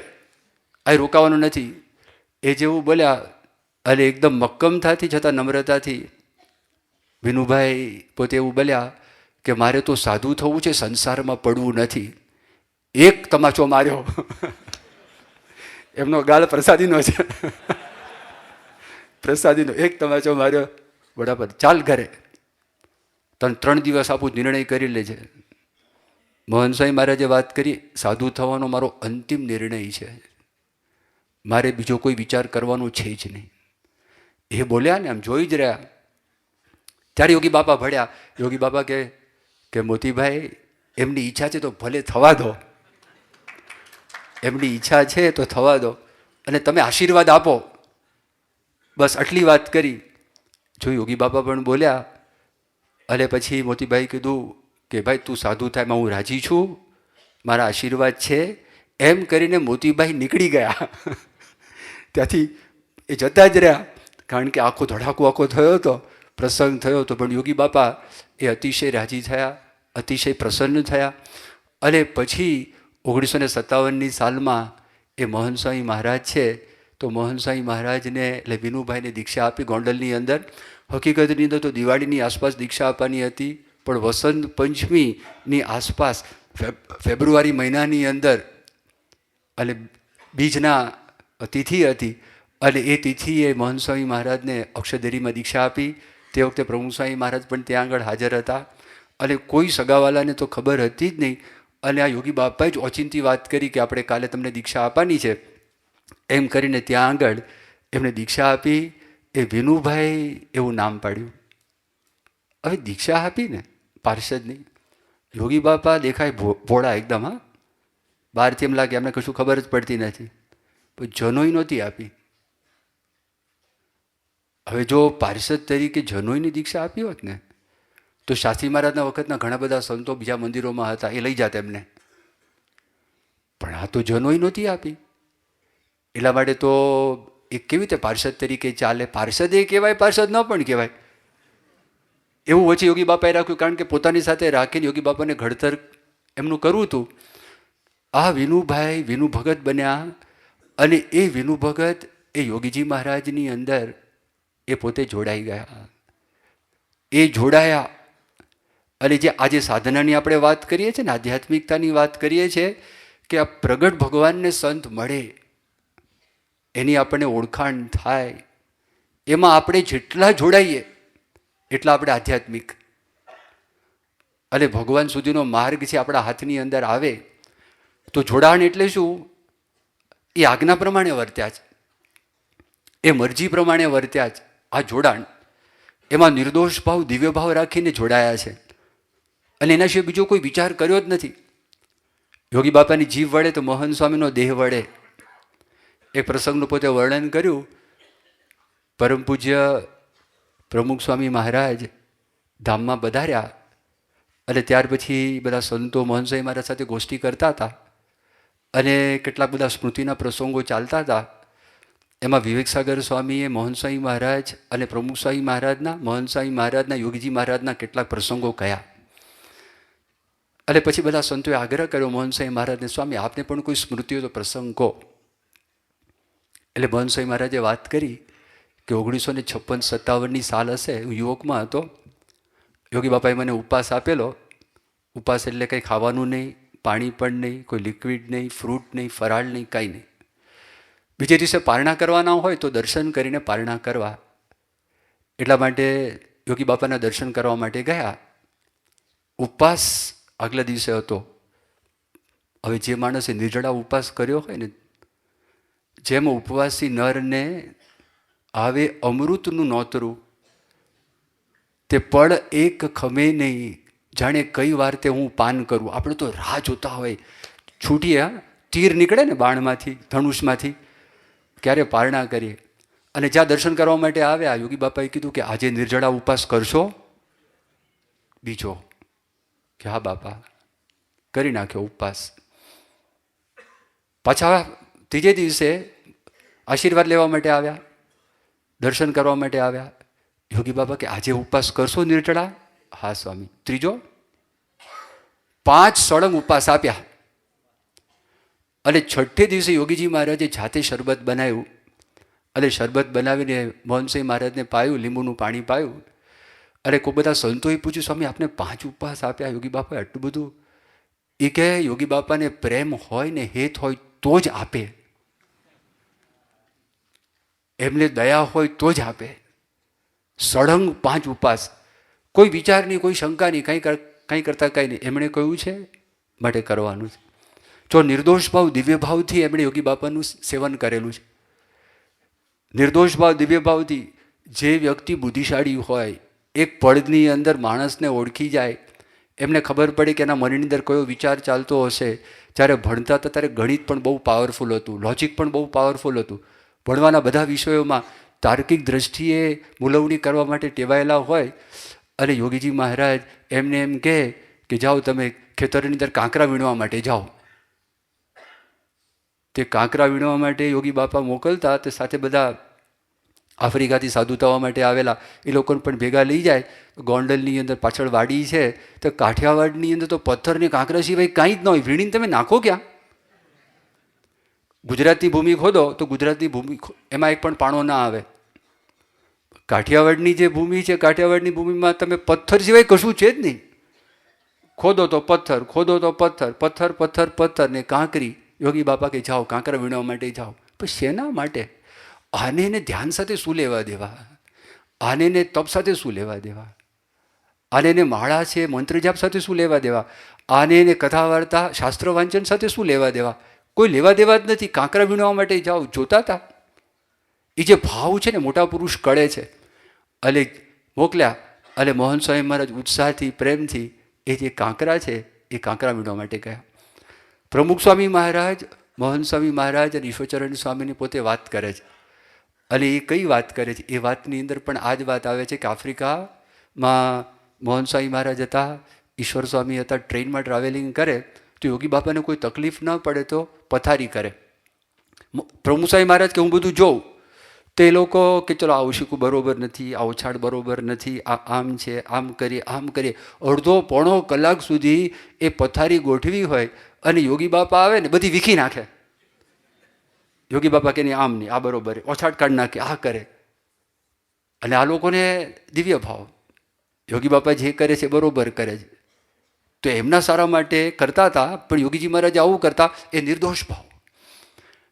A: આ રોકાવાનું નથી. એ જેવું બોલ્યા અને એકદમ મક્કમતાથી છતાં નમ્રતાથી વિનુભાઈ પોતે એવું બોલ્યા કે મારે તો સાધુ થવું છે, સંસારમાં પડવું નથી. એક તમાચો માર્યો. એમનો ગાળ પ્રસાદીનો છે. પ્રસાદીનો એક તમાચો માર્યો. બરાબર, ચાલ ઘરે, તને 3 દિવસ આપું, નિર્ણય કરી લેજે. મોહન સ્વામી મહારાજે વાત કરી, સાધુ થવાનો મારો અંતિમ નિર્ણય છે, મારે બીજો કોઈ વિચાર કરવાનો છે જ નહીં. એ બોલ્યા ને, આમ જોઈ જ રહ્યા. ત્યારે યોગી બાપા ભળ્યા. યોગી બાપા કે મોતીભાઈ, એમની ઈચ્છા છે તો ભલે થવા દો, એમની ઈચ્છા છે તો થવા દો, અને તમે આશીર્વાદ આપો. બસ આટલી વાત કરી. જો યોગી બાપા પણ બોલ્યા. અને પછી મોતીભાઈ કીધું કે ભાઈ તું સાધુ થાય એમાં હું રાજી છું, મારા આશીર્વાદ છે. એમ કરીને મોતીભાઈ નીકળી ગયા. ત્યાંથી એ જતા જ રહ્યા, કારણ કે આખો ધડાકો આખો થયો હતો, પ્રસંગ થયો હતો. પણ યોગી બાપા એ અતિશય રાજી થયા, અતિશય પ્રસન્ન થયા. અને પછી 1957ની સાલમાં એ મોહન સ્વામી મહારાજ છે, તો મોહન સ્વામી મહારાજને એટલે વિનુભાઈને દીક્ષા આપી ગોંડલની અંદર. હકીકતની અંદર તો દિવાળીની આસપાસ દીક્ષા આપવાની હતી, પણ વસંત પંચમીની આસપાસ ફેબ્રુઆરી મહિનાની અંદર અને બીજના તિથિ હતી. અને એ તિથિએ મોહન સ્વામી મહારાજને અક્ષરદેરીમાં દીક્ષા આપી. તે વખતે પ્રમુખ સ્વામી મહારાજ પણ ત્યાં આગળ હાજર હતા. અને કોઈ સગાવાલાને તો ખબર હતી જ નહીં. અને આ યોગી બાપાએ જ ઓચિંતી વાત કરી કે આપણે કાલે તમને દીક્ષા આપવાની છે. એમ કરીને ત્યાં આગળ એમને દીક્ષા આપી. એ વિનુભાઈ એવું નામ પાડ્યું. હવે દીક્ષા આપીને પાર્ષદની, યોગી બાપા દેખાય ભોળા એકદમ. હા, બહારથી એમ લાગે એમને કશું ખબર જ પડતી નથી. પણ જનોઈ નહોતી આપી. હવે જો પાર્ષદ તરીકે જનોઈની દીક્ષા આપી હોત ને, તો શાસ્ત્રી મહારાજના વખતના ઘણા બધા સંતો બીજા મંદિરોમાં હતા, એ લઈ જાત એમને. પણ આ તો જનોઈ નહોતી આપી. એટલા માટે તો એ કેવી રીતે પાર્ષદ તરીકે ચાલે? પાર્ષદ એ કહેવાય, પાર્ષદ ન પણ કહેવાય. એવું વચ્ચે યોગી બાપાએ રાખ્યું, કારણ કે પોતાની સાથે રાખીને યોગી બાપાને ઘડતર એમનું કરવું હતું. આ વિનુભાઈ વિનુ ભગત બન્યા. અને એ વિનુ ભગત એ યોગીજી મહારાજની અંદર એ પોતે જોડાઈ ગયા. એ જોડાયા. અને જે આજે સાધનાની આપણે વાત કરીએ છીએ ને, આધ્યાત્મિકતાની વાત કરીએ છીએ, કે આ પ્રગટ ભગવાનને સંત મળે, એની આપણને ઓળખાણ થાય, એમાં આપણે જેટલા જોડાઈએ એટલા આપણે આધ્યાત્મિક. અને ભગવાન સુધીનો માર્ગ છે આપણા હાથની અંદર આવે. તો જોડાણ એટલે શું? એ આજ્ઞા પ્રમાણે વર્ત્યા છે, એ મરજી પ્રમાણે વર્ત્યા છે. આ જોડાણ, એમાં નિર્દોષ ભાવ, દિવ્ય ભાવ રાખીને જોડાયા છે. અને એના સિવાય બીજો કોઈ વિચાર કર્યો જ નથી. યોગી બાપાની જીભ વળે તો મોહન સ્વામીનો દેહ વળે. એક પ્રસંગનું પોતે વર્ણન કર્યું. પરમ પૂજ્ય પ્રમુખ સ્વામી મહારાજ ધામમાં પધાર્યા. અને ત્યાર પછી બધા સંતો મોહન સ્વામી મહારાજ સાથે ગોષ્ઠી કરતા હતા. અને કેટલાક બધા સ્મૃતિના પ્રસંગો ચાલતા હતા. એમાં વિવેકસાગર સ્વામીએ મોહન સ્વામી મહારાજ અને પ્રમુખ સ્વામી મહારાજના, મોહન સ્વામી મહારાજના, યોગીજી મહારાજના કેટલાક પ્રસંગો કહ્યા. અને પછી બધા સંતોએ આગ્રહ કર્યો મોહન સ્વામી મહારાજને, સ્વામી આપને પણ કોઈ સ્મૃતિઓ તો પ્રસંગ કહો. એટલે મોહન સ્વામી મહારાજે વાત કરી કે 1956-57ની સાલ હશે, હું યુવકમાં હતો. યોગી બાપાએ મને ઉપવાસ આપેલો. ઉપવાસ એટલે કંઈ ખાવાનું નહીં, પાણી પણ નહીં, કોઈ લિક્વિડ નહીં, ફ્રૂટ નહીં, ફરાળ નહીં, કાંઈ નહીં. બીજે દિવસે પારણા કરવાના હોય તો દર્શન કરીને પારણા કરવા. એટલા માટે યોગી બાપાના દર્શન કરવા માટે ગયા. ઉપવાસ આગલા દિવસે હતો. હવે જે માણસે નિર્જળા ઉપવાસ કર્યો હોય ને, જેમ ઉપવાસી નરને આવે અમૃતનું નોતરું, તે પળ એક ખમે નહીં, જાણે કઈ વાર તે હું પાન કરું. આપણે તો રાહ જોતા હોય, છૂટીએ, તીર નીકળે ને બાણમાંથી, ધનુષમાંથી, ક્યારે પારણા કરીએ. અને જ્યાં દર્શન કરવા માટે આવ્યા, યોગી બાપાએ કીધું કે આજે નિર્જળા ઉપવાસ કરશો? બીજો કે હા બાપા, કરી નાખ્યો ઉપવાસ. પાછા ત્રીજે દિવસે આશીર્વાદ લેવા માટે આવ્યા, દર્શન કરવા માટે આવ્યા. યોગી બાબા કે આજે ઉપવાસ કરશો નિર્જળા? હા સ્વામી. ત્રીજો 5 સળંગ ઉપવાસ આપ્યા. અને છઠ્ઠે દિવસે યોગીજી મહારાજે જાતે શરબત બનાવ્યું. અને શરબત બનાવીને મોહનસિંહ મહારાજને પાયું, લીંબુનું પાણી પાયું. અને કોઈ બધા સંતોએ પૂછ્યું, સ્વામી આપને 5 ઉપવાસ આપ્યા, યોગી બાપાએ આટલું બધું? એ કહે યોગી બાપાને પ્રેમ હોય ને હેત હોય તો જ આપે, એમને દયા હોય તો જ આપે. સળંગ 5 ઉપવાસ, કોઈ વિચાર નહીં, કોઈ શંકા નહીં, કંઈ કરતા કંઈ નહીં. એમણે કહ્યું છે માટે કરવાનું છે. જો નિર્દોષ ભાવ દિવ્ય ભાવથી એમણે યોગી બાપાનું સેવન કરેલું છે. નિર્દોષ ભાવ દિવ્ય ભાવથી જે વ્યક્તિ બુદ્ધિશાળી હોય, એક પળની અંદર માણસને ઓળખી જાય, એમને ખબર પડે કે એના મનની અંદર કયો વિચાર ચાલતો હશે. જ્યારે ભણતા હતા ત્યારે ગણિત પણ બહુ પાવરફુલ હતું, લોજિક પણ બહુ પાવરફુલ હતું. ભણવાના બધા વિષયોમાં તાર્કિક દ્રષ્ટિએ મૂલવણી કરવા માટે ટેવાયેલા હોય. અને યોગીજી મહારાજ એમને એમ કહે કે જાઓ તમે ખેતરની અંદર કાંકરા વીણવા માટે જાઓ. તે કાંકરા વીણવા માટે યોગી બાપા મોકલતા, તે સાથે બધા આફ્રિકાથી સાધુ થવા માટે આવેલા એ લોકોને પણ ભેગા લઈ જાય. ગોંડલની અંદર પાછળ વાડી છે, તો કાઠિયાવાડની અંદર તો પથ્થરની કાંકરા સિવાય કાંઈ જ ન હોય. વીણીને તમે નાખો ક્યાં? ગુજરાતની ભૂમિ ખોદો તો ગુજરાતની ભૂમિ એમાં એક પણ પાણો ના આવે. કાઠિયાવાડની જે ભૂમિ છે, કાઠિયાવાડની ભૂમિમાં તમે પથ્થર સિવાય કશું છે જ નહીં. ખોદો તો પથ્થર, ખોદો તો પથ્થર, પથ્થર પથ્થર પથ્થર ને કાંકરી. યોગી બાપા કે જાઓ કાંકરા વીણવા માટે જાઓ. પણ શેના માટે? આને ને ધ્યાન સાથે શું લેવા દેવા? આને ને તપ સાથે શું લેવા દેવા? આને ને માળા છે, મંત્ર જાપ સાથે શું લેવા દેવા? આને ને કથા વાર્તા શાસ્ત્ર વાંચન સાથે શું લેવા દેવા? કોઈ લેવા દેવા જ નથી. કાંકરા વીણવા માટે જાઓ. જોતા હતા એ જે ભાવ છે ને, મોટા પુરુષ કળે છે. અને મોકલ્યા. અને મોહન સ્વામી મહારાજ ઉત્સાહથી, પ્રેમથી એ જે કાંકરા છે એ કાંકરા વીણવા માટે ગયા. પ્રમુખ સ્વામી મહારાજ, મોહન સ્વામી મહારાજ અને ઈશ્વરચરણ સ્વામીની પોતે વાત કરે છે. અને એ કઈ વાત કરે છે? એ વાતની અંદર પણ આ જ વાત આવે છે કે આફ્રિકામાં મોહન સ્વામી મહારાજ હતા, ઈશ્વર સ્વામી હતા. ટ્રેનમાં ટ્રાવેલિંગ કરે તો યોગી બાપાને કોઈ તકલીફ ન પડે તો પથારી કરે. પ્રમુખ સ્વામી મહારાજ કે હું બધું જોઉં. તો એ લોકો કે ચલો આ ઓશીકું બરોબર નથી, આ ઓછાડ બરોબર નથી, આ આમ છે, આમ કરીએ, આમ કરીએ. અડધો પોણો કલાક સુધી એ પથારી ગોઠવી હોય અને યોગી બાપા આવે ને બધી વીખી નાખે. યોગી બાપા કે નહીં, આમ નહીં, આ બરોબર, ઓછાડ કાઢ નાખે, આ કરે. અને આ લોકોને દિવ્ય ભાવ, યોગી બાપા જે કરે છે બરોબર કરે છે. તો એમના સારા માટે કરતા હતા. પણ યોગીજી મહારાજ આવું કરતા, એ નિર્દોષ ભાવ.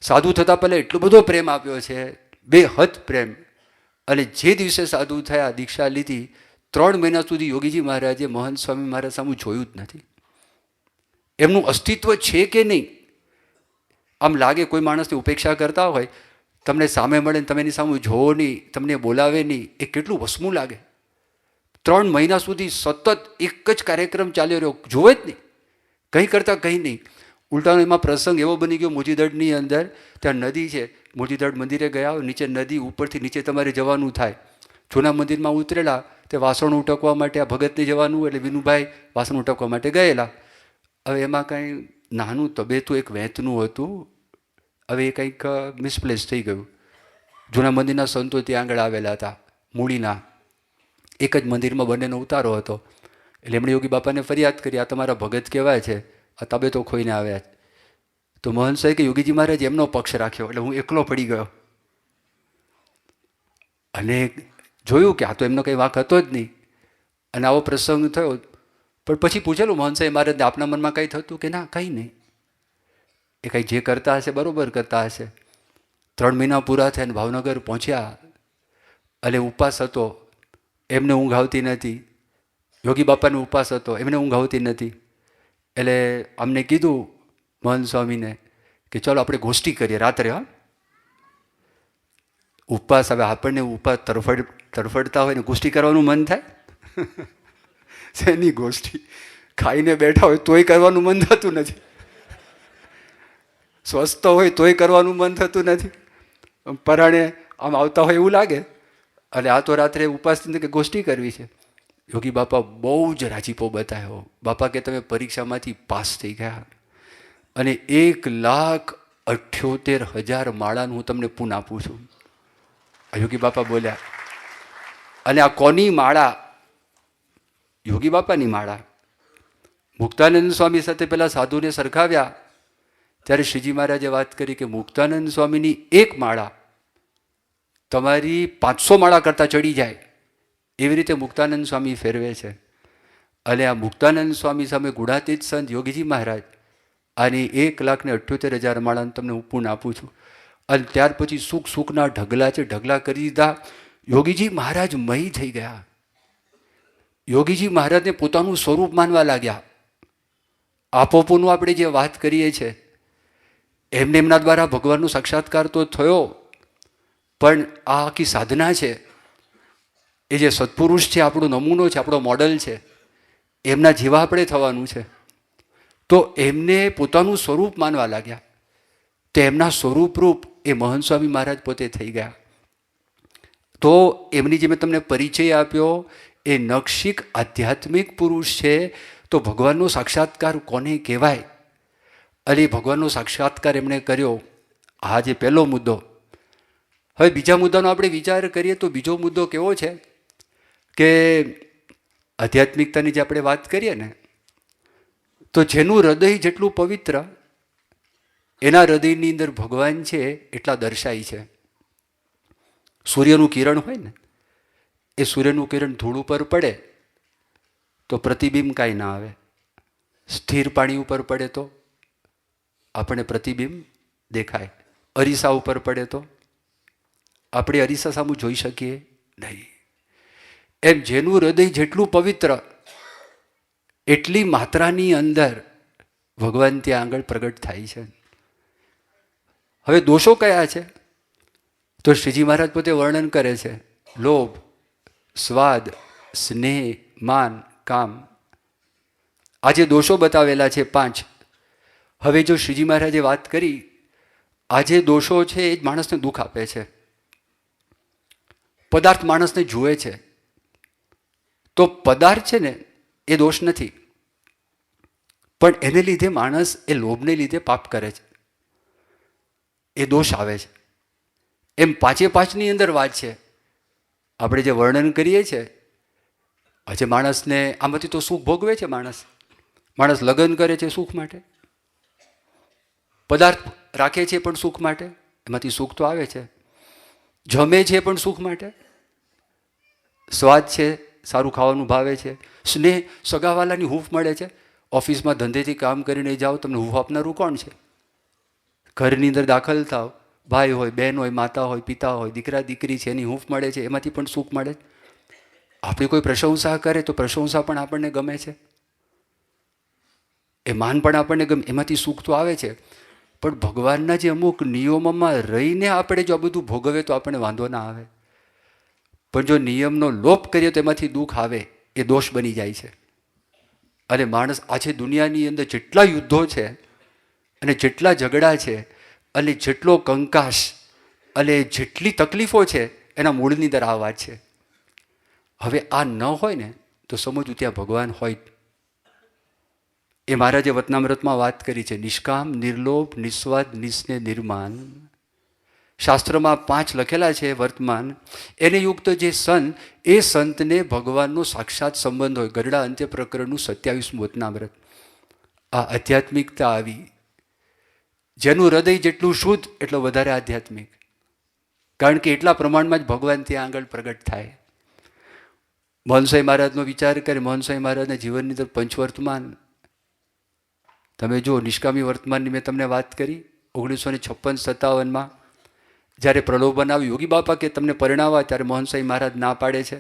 A: સાધુ થતાં પહેલાં એટલો બધો પ્રેમ આપ્યો છે, બેહદ પ્રેમ. અને જે દિવસે સાધુ થયા, દીક્ષા લીધી, 3 મહિના સુધી યોગીજી મહારાજે મોહન સ્વામી મહારાજ સામું જોયું જ નથી. એમનું અસ્તિત્વ છે કે નહીં. આમ લાગે કોઈ માણસની ઉપેક્ષા કરતા હોય, તમને સામે મળે ને તમે એની સામે જોવો નહીં, તમને બોલાવે નહીં, એ કેટલું વસમું લાગે. 3 મહિના સુધી સતત એક જ કાર્યક્રમ ચાલ્યો રહ્યો, જોવે જ નહીં, કંઈ કરતાં કંઈ નહીં. ઉલટાનો એમાં પ્રસંગ એવો બની ગયો, મોજીદડની અંદર ત્યાં નદી છે. મોજીદડ મંદિરે ગયા, નીચે નદી, ઉપરથી નીચે તમારે જવાનું થાય. જૂના મંદિરમાં ઉતરેલા, તે વાસણ ઉટકવા માટે આ ભગતને જવાનું, એટલે વિનુભાઈ વાસણ ઉટકવા માટે ગયેલા. હવે એમાં કાંઈ નાનું તબેતું એક વેંતનું હતું. હવે એ કંઈક મિસપ્લેસ થઈ ગયું. જૂના મંદિરના સંતો ત્યાં આગળ આવેલા હતા, મૂળીના. એક જ મંદિરમાં બંનેનો ઉતારો હતો. એટલે એમણે યોગી બાપાને ફરિયાદ કરી, આ તમારા ભગત કહેવાય છે, આ તબેતો ખોઈને આવ્યા છે. તો મોહન સાહેબ કે યોગીજી મહારાજ એમનો પક્ષ રાખ્યો, એટલે હું એકલો પડી ગયો અને જોયું કે આ તો એમનો કંઈ વાંક હતો જ નહીં. અને આવો પ્રસંગ થયો. પણ પછી પૂછેલું મોહન સાહેબ મહારાજને, આપના મનમાં કંઈ થતું? કે ના, કંઈ નહીં, એ કંઈ જે કરતા હશે બરાબર કરતા હશે. 3 મહિના પૂરા થયા અને ભાવનગર પહોંચ્યા અને ઉપવાસ હતો, એમને ઊંઘ આવતી નથી. યોગી બાપાને ઉપવાસ હતો, એમને ઊંઘ આવતી નથી. એટલે અમને કીધું મોહન સ્વામીને કે ચાલો આપણે ગોષ્ઠી કરીએ રાત્રે. હા, ઉપવાસ, હવે આપણને ઉપવાસ તરફડતા હોય ને ગોષ્ઠી કરવાનું મન થાય? શેની ગોષ્ઠી? ખાઈને બેઠા હોય તોય કરવાનું મન થતું નથી, સ્વસ્થ હોય તોય કરવાનું મન થતું નથી. પરાણે આમ આવતા હોય એવું લાગે. અને આ તો રાત્રે ઉપવાસ કે ગોષ્ઠી કરવી છે. યોગી બાપા બહુ જ રાજીપો બતાવ્યો. બાપા કે તમે પરીક્ષામાંથી પાસ થઈ ગયા અને 1,78,000 માળાનું હું તમને પૂન આપું છું. યોગી બાપા બોલ્યા. અને આ કોની માળા? યોગી બાપાની માળા. મુક્તાનંદ સ્વામી સાથે પેલા સાધુને સરખાવ્યા ત્યારે શ્રીજી મહારાજે વાત કરી કે મુક્તાનંદ સ્વામીની એક માળા તમારી 500 માળા કરતાં ચડી જાય, એવી રીતે મુક્તાનંદ સ્વામી ફેરવે છે. અને આ મુક્તાનંદ સ્વામી સામે ગુણાતીત સંત યોગીજી મહારાજ આની 1,78,000 માળાનું તમને હું પૂન આપું છું. અને ત્યાર પછી સુખના ઢગલા છે, ઢગલા કરી દીધા. યોગીજી મહારાજ મહી થઈ ગયા. યોગીજી મહારાજને પોતાનું સ્વરૂપ માનવા લાગ્યા. આપોપોનું આપણે જે વાત કરીએ છીએ, એમને એમના દ્વારા ભગવાનનો સાક્ષાત્કાર તો થયો, પણ આ આખી સાધના છે, એ જે સત્પુરુષ છે, આપણો નમૂનો છે, આપણો મોડલ છે, એમના જેવા આપણે થવાનું છે. તો એમને પોતાનું સ્વરૂપ માનવા લાગ્યા. તો એમના સ્વરૂપરૂપ એ મહંત સ્વામી મહારાજ પોતે થઈ ગયા. તો એમની જે મેં તમને પરિચય આપ્યો, એ નખશિક આધ્યાત્મિક પુરુષ છે. તો ભગવાનનો સાક્ષાત્કાર કોને કહેવાય? અને ભગવાનનો સાક્ષાત્કાર એમણે કર્યો. આ જે પહેલો મુદ્દો. હવે બીજા મુદ્દાનો આપણે વિચાર કરીએ તો બીજો મુદ્દો કેવો છે કે આધ્યાત્મિકતાની જે આપણે વાત કરીએ ને, તો જેનું હૃદય જેટલું પવિત્ર, એના હૃદયની અંદર ભગવાન છે એટલા દર્શાય છે. સૂર્યનું કિરણ હોય ને, એ સૂર્યનું કિરણ ધૂળ ઉપર પડે તો પ્રતિબિંબ કાંઈ ના આવે. સ્થિર પાણી ઉપર પડે તો આપણને પ્રતિબિંબ દેખાય. અરીસા ઉપર પડે તો આપણે અરીસા સામું જોઈ શકીએ નહીં. એમ જેનું હૃદય જેટલું પવિત્ર, એટલી માત્રાની અંદર ભગવાન ત્યાં આગળ પ્રગટ થાય છે. હવે દોષો કયા છે? તો શ્રીજી મહારાજ પોતે વર્ણન કરે છે. લોભ, સ્વાદ, સ્નેહ, માન, કામ. આ જે દોષો બતાવેલા છે 5. હવે જો શ્રીજી મહારાજે વાત કરી, આ જે દોષો છે એ જ માણસને દુઃખ આપે છે. પદાર્થ માણસને જુએ છે, તો પદાર્થ છે ને એ દોષ નથી, પણ એને લીધે માણસ એ લોભને લીધે પાપ કરે છે, એ દોષ આવે છે. એમ 5ની અંદર વાત છે. આપણે જે વર્ણન કરીએ છીએ, આજે માણસને આમાંથી તો સુખ ભોગવે છે. માણસ લગ્ન કરે છે સુખ માટે, પદાર્થ રાખે છે પણ સુખ માટે, એમાંથી સુખ તો આવે છે. જમે છે પણ સુખ માટે, સ્વાદ છે, સારું ખાવાનું ભાવે છે. સ્નેહ, સગાવાલાની હૂંફ મળે છે. ઓફિસમાં ધંધેથી કામ કરીને જાઓ, તમને હૂંફ આપનારું કોણ છે? ઘરની અંદર દાખલ થાવ, ભાઈ હોય, બહેન હોય, માતા હોય, પિતા હોય, દીકરા દીકરી છે, એની હૂંફ મળે છે, એમાંથી પણ સુખ મળે. આપણી કોઈ પ્રશંસા કરે તો પ્રશંસા પણ આપણને ગમે છે, એ માન પણ આપણને ગમે, એમાંથી સુખ તો આવે છે. પણ ભગવાનના જે અમુક નિયમોમાં રહીને આપણે જો આ બધું ભોગવે તો આપણને વાંધો ના આવે. પણ જો નિયમનો લોપ કરીએ તો એમાંથી દુઃખ આવે, એ દોષ બની જાય છે. અને માણસ આજે દુનિયાની અંદર જેટલા યુદ્ધો છે અને જેટલા ઝઘડા છે અને જેટલો કંકાસ અને જેટલી તકલીફો છે, એના મૂળની અંદર આ વાત છે. હવે આ ન હોય ને તો સમજવું ત્યાં ભગવાન હોય. એ મહારાજે વતનામૃતમાં વાત કરી છે. નિષ્કામ, નિર્લોભ, નિસ્વાદ, નિસ્નેહ, નિર્માન. શાસ્ત્રમાં 5 લખેલા છે વર્તમાન. એને યુક્ત જે સંત, એ સંતને ભગવાનનો સાક્ષાત સંબંધ હોય. ગરડા અંત્ય પ્રકરણનું 27મું વતનામૃત. આ આધ્યાત્મિકતા આવી. જેનું હૃદય જેટલું શુદ્ધ એટલો વધારે આધ્યાત્મિક, કારણ કે એટલા પ્રમાણમાં જ ભગવાન ત્યાં આગળ પ્રગટ થાય. મોહનસાઈ મહારાજનો વિચાર કરે. મોહનસાઈ મહારાજના જીવનની અંદર પંચવર્તમાન તમે જો, નિષ્કામી વર્તમાનની મેં તમને વાત કરી. 1956-57માં જ્યારે પ્રલોભન આવ્યું, યોગી બાપા કે તમને પરિણાવા, ત્યારે મોહનસાઈ મહારાજ ના પાડે છે.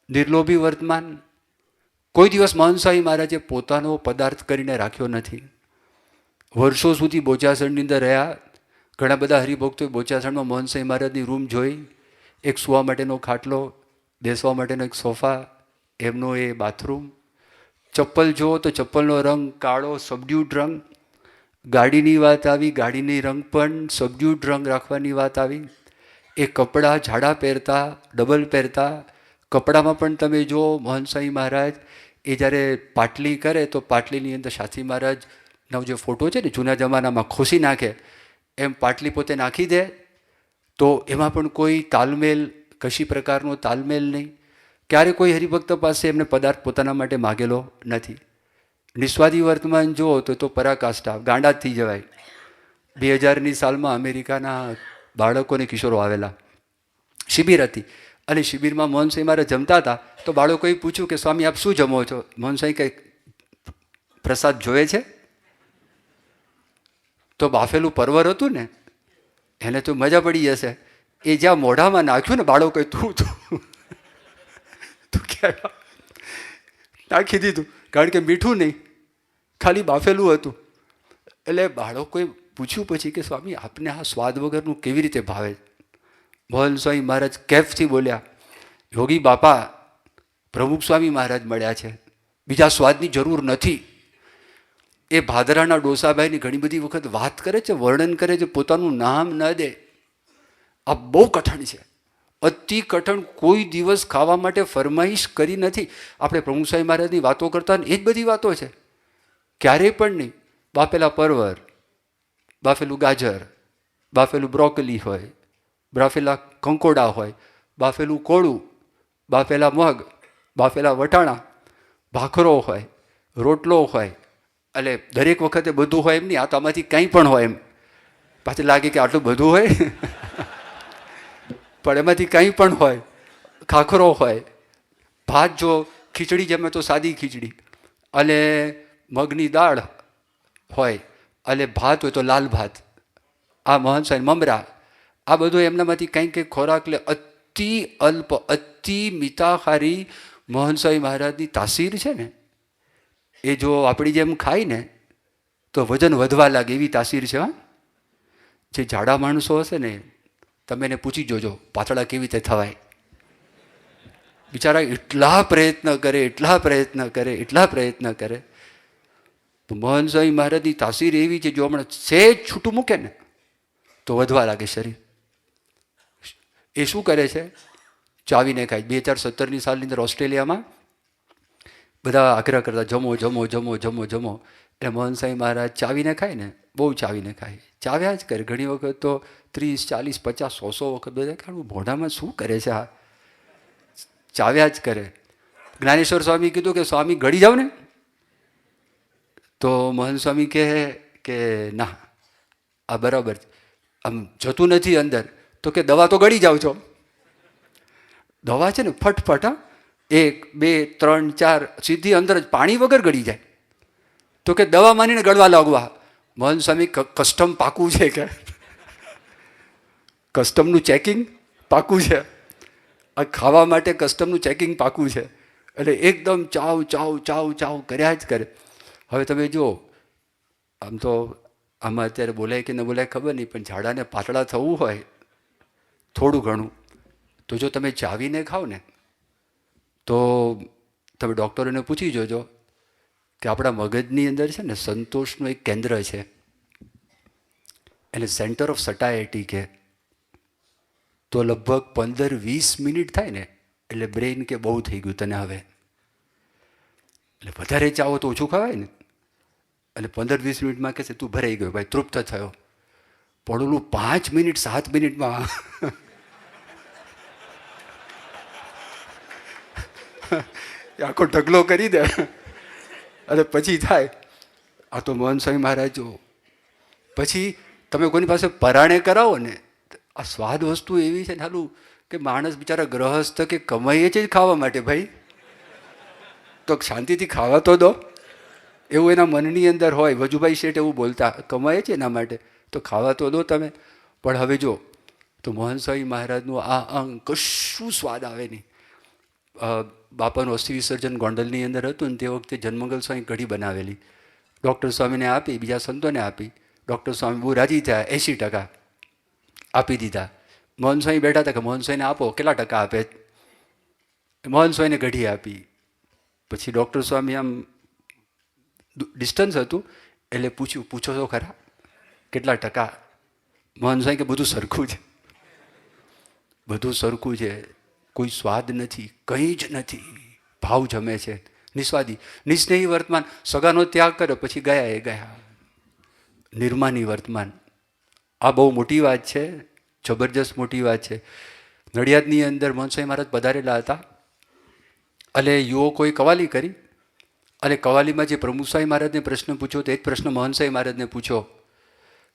A: નિર્લોભી વર્તમાન, કોઈ દિવસ મોહનસાઈ મહારાજે પોતાનો પદાર્થ કરીને રાખ્યો નથી. વર્ષો સુધી બોચાસણની અંદર રહ્યા. ઘણા બધા હરિભક્તોએ બોચાસણમાં મોહનસાઈ મહારાજની રૂમ જોઈ. એક સૂવા માટેનો ખાટલો, બેસવા માટેનો એક સોફા, એમનો એ બાથરૂમ. ચપ્પલ જુઓ તો ચપ્પલનો રંગ કાળો, સબડ્યુડ રંગ. ગાડીની વાત આવી, ગાડીની રંગ પણ સબડ્યુડ રંગ રાખવાની વાત આવી. એ કપડાં જાડા પહેરતા, ડબલ પહેરતા. કપડામાં પણ તમે જુઓ, મોહનસાઈ મહારાજ એ જ્યારે પાટલી કરે તો પાટલીની અંદર શાસ્ત્રી મહારાજનો જે ફોટો છે ને, જૂના જમાનામાં ખોસી નાખે એમ પાટલી પોતે નાખી દે. તો એમાં પણ કોઈ તાલમેલ, કશી પ્રકારનો તાલમેલ નહીં. ક્યારે કોઈ હરિભક્ત પાસે એમને પદાર્થ પોતાના માટે માગેલો નથી. નિસ્વાદી વર્તમાન જુઓ તો પરાકાષ્ઠા, ગાંડા જ થઈ જવાય. 2000ની સાલમાં અમેરિકાના બાળકોને કિશોરો આવેલા, શિબિર હતી, અને શિબિરમાં મોહનસાઈ મહારાજ જમતા હતા. તો બાળકોએ પૂછ્યું કે સ્વામી આપ શું જમો છો? મોહનસાઈ કંઈ પ્રસાદ જોઈએ છે? તો બાફેલું પરવર હતું ને, એને તો મજા પડી જશે. એ જ્યાં મોઢામાં નાખ્યું ને, બાળકોએ તું ક્યાં નાખી દીધું, કારણ કે મીઠું નહીં, ખાલી બાફેલું હતું. એટલે બાળકોએ પૂછ્યું પછી કે સ્વામી આપને આ સ્વાદ વગરનું કેવી રીતે ભાવે? મોહનસાઈ મહારાજ કેફથી બોલ્યા, યોગી બાપા પ્રમુખ સ્વામી મહારાજ મળ્યા છે, બીજા સ્વાદની જરૂર નથી. એ ભાદરાના ડોસાભાઈની ઘણી બધી વખત વાત કરે છે, વર્ણન કરે છે, પોતાનું નામ ન દે. આ બહુ કઠણ છે, અતિ કઠણ. કોઈ દિવસ ખાવા માટે ફરમાઈશ કરી નથી. આપણે પ્રમુખ સ્વામી મહારાજની વાતો કરતા ને એ જ બધી વાતો છે, ક્યારેય પણ નહીં. બાફેલા પરવર, બાફેલું ગાજર, બાફેલું બ્રોકલી હોય, બાફેલા કંકોડા હોય, બાફેલું કોળું, બાફેલા મગ, બાફેલા વટાણા, ભાખરો હોય, રોટલો હોય. એટલે દરેક વખતે બધું હોય એમ નહીં, આ તો આમાંથી કંઈ પણ હોય એમ. પાછું લાગે કે આટલું બધું હોય પણ એમાંથી કંઈ પણ હોય. ખાખરો હોય, ભાત જો ખીચડી જમે તો સાદી ખીચડી, અને મગની દાળ હોય, અને ભાત હોય તો લાલ ભાત. આ મોહનસાઈ મમરા, આ બધું એમનામાંથી કંઈક કંઈક ખોરાક લે. અતિ અલ્પ, અતિ મિતાહારી મોહનસાઈ મહારાજની તાસીર છે ને, એ જો આપણી જેમ ખાય ને તો વજન વધવા લાગે, એવી તાસીર છે. હા, જે જાડા માણસો હશે ને, તમે એને પૂછી જોજો પાતળા કેવી રીતે થવાય. બિચારા એટલા પ્રયત્ન કરે, એટલા પ્રયત્ન કરે, એટલા પ્રયત્ન કરે. તો મોહનસાઈ મહારાજની તાસીર એવી છે, જો હમણાં સહેજ છૂટું મૂકે ને તો વધવા લાગે શરીર. એ શું કરે છે? ચાવીને ખાય. 2017ની સાલની અંદર ઓસ્ટ્રેલિયામાં બધા આગ્રહ કરતા, જમો જમો જમો જમો જમો. એટલે મોહનસાઈ મહારાજ ચાવીને ખાય ને, બહુ ચાવીને ખાય, ચાવ્યા જ કરે. ઘણી વખત તો 30, 40, 50, 100 વખત બધા ખાવું. મોઢામાં શું કરે છે આ? ચાવ્યા જ કરે. જ્ઞાનેશ્વર સ્વામી કીધું કે સ્વામી ગળી જાવ ને, તો મોહન સ્વામી કહે કે ના, આ બરાબર આમ જતું નથી અંદર. તો કે દવા તો ગળી જાવ છો. દવા છે ને ફટફટ, હા, 1, 2, 3, 4 સીધી અંદર જ, પાણી વગર ગળી જાય. તો કે દવા માનીને ગળવા લાગવા. મોહન સ્વામી કસ્ટમ પાકું છે કે કસ્ટમનું ચેકિંગ પાકું છે. આ ખાવા માટે કસ્ટમનું ચેકિંગ પાકું છે. એટલે એકદમ ચાવ ચાવ ચાવ ચાવ કર્યા જ કરે. હવે તમે જુઓ, આમ તો આમાં અત્યારે બોલાય કે ન બોલાય ખબર નહીં, પણ ઝાડાને પાતળા થવું હોય થોડું ઘણું, તો જો તમે ચાવીને ખાઓ ને, તો તમે ડૉક્ટરોને પૂછી જોજો કે આપણા મગજની અંદર છે ને સંતોષનું એક કેન્દ્ર છે, એને સેન્ટર ઓફ સટાયટી કહે. તો લગભગ 15-20 મિનિટ થાય ને એટલે બ્રેઇન કે બહુ થઈ ગયું તને હવે. એટલે વધારે ચાવો તો ઓછું ખવાય ને. એટલે 15-20 મિનિટમાં કહેશે તું ભરાઈ ગયો ભાઈ, તૃપ્ત થયો. પણ ઓલું 5 મિનિટ 7 મિનિટમાં આખો ઢગલો કરી દે અને પછી થાય આ તો મોહન સ્વામી મહારાજ જો. પછી તમે કોઈની પાસે પરાણે કરાવો ને, આ સ્વાદ વસ્તુ એવી છે ને હાલું કે માણસ બિચારા ગ્રહસ્થ કે કમાઈએ છે જ ખાવા માટે ભાઈ, તો શાંતિથી ખાવા તો દો. એવું એના મનની અંદર હોય. વજુભાઈ શેઠ એવું બોલતા, કમાય છે એના માટે તો ખાવા તો દો તમે. પણ હવે જો તો મોહન સ્વામી મહારાજનું આ અંગ કશું સ્વાદ આવે નહીં. બાપાનું અસ્થિ વિસર્જન ગોંડલની અંદર હતું ને તે વખતે જન્મંગલ સ્વામી કઢી બનાવેલી, ડૉક્ટર સ્વામીને આપી, બીજા સંતોને આપી. ડૉક્ટર સ્વામી બહુ રાજી થયા, 80% આપી દીધા. મોહન સ્વામી બેઠા હતા કે મોહન સ્વામીને આપો, કેટલા ટકા આપે? મોહન સ્વામીને કઢી આપી. પછી ડૉક્ટર સ્વામી આમ ડિસ્ટન્સ હતું એટલે પૂછો તો ખરા કેટલા ટકા? મોહન સ્વામી કે બધું સરખું છે, બધું સરખું છે, કોઈ સ્વાદ નથી, કંઈ જ નથી, ભાવ જમે છે, નિસ્વાદી નિસ્નેહી વર્તમાન. સગાનો ત્યાગ કર્યો પછી ગયા એ ગયા, નિર્માની વર્તમાન. આ બહુ મોટી વાત છે, જબરજસ્ત મોટી વાત છે. નડિયાદની અંદર મોહન સ્વામી મહારાજ પધારેલા હતા અને યુવકોએ કવાલી કરી અને કવાલીમાં જે પ્રમુખ સ્વામી મહારાજને પ્રશ્ન પૂછ્યો તો એ જ પ્રશ્ન મોહન સ્વામી મહારાજને પૂછ્યો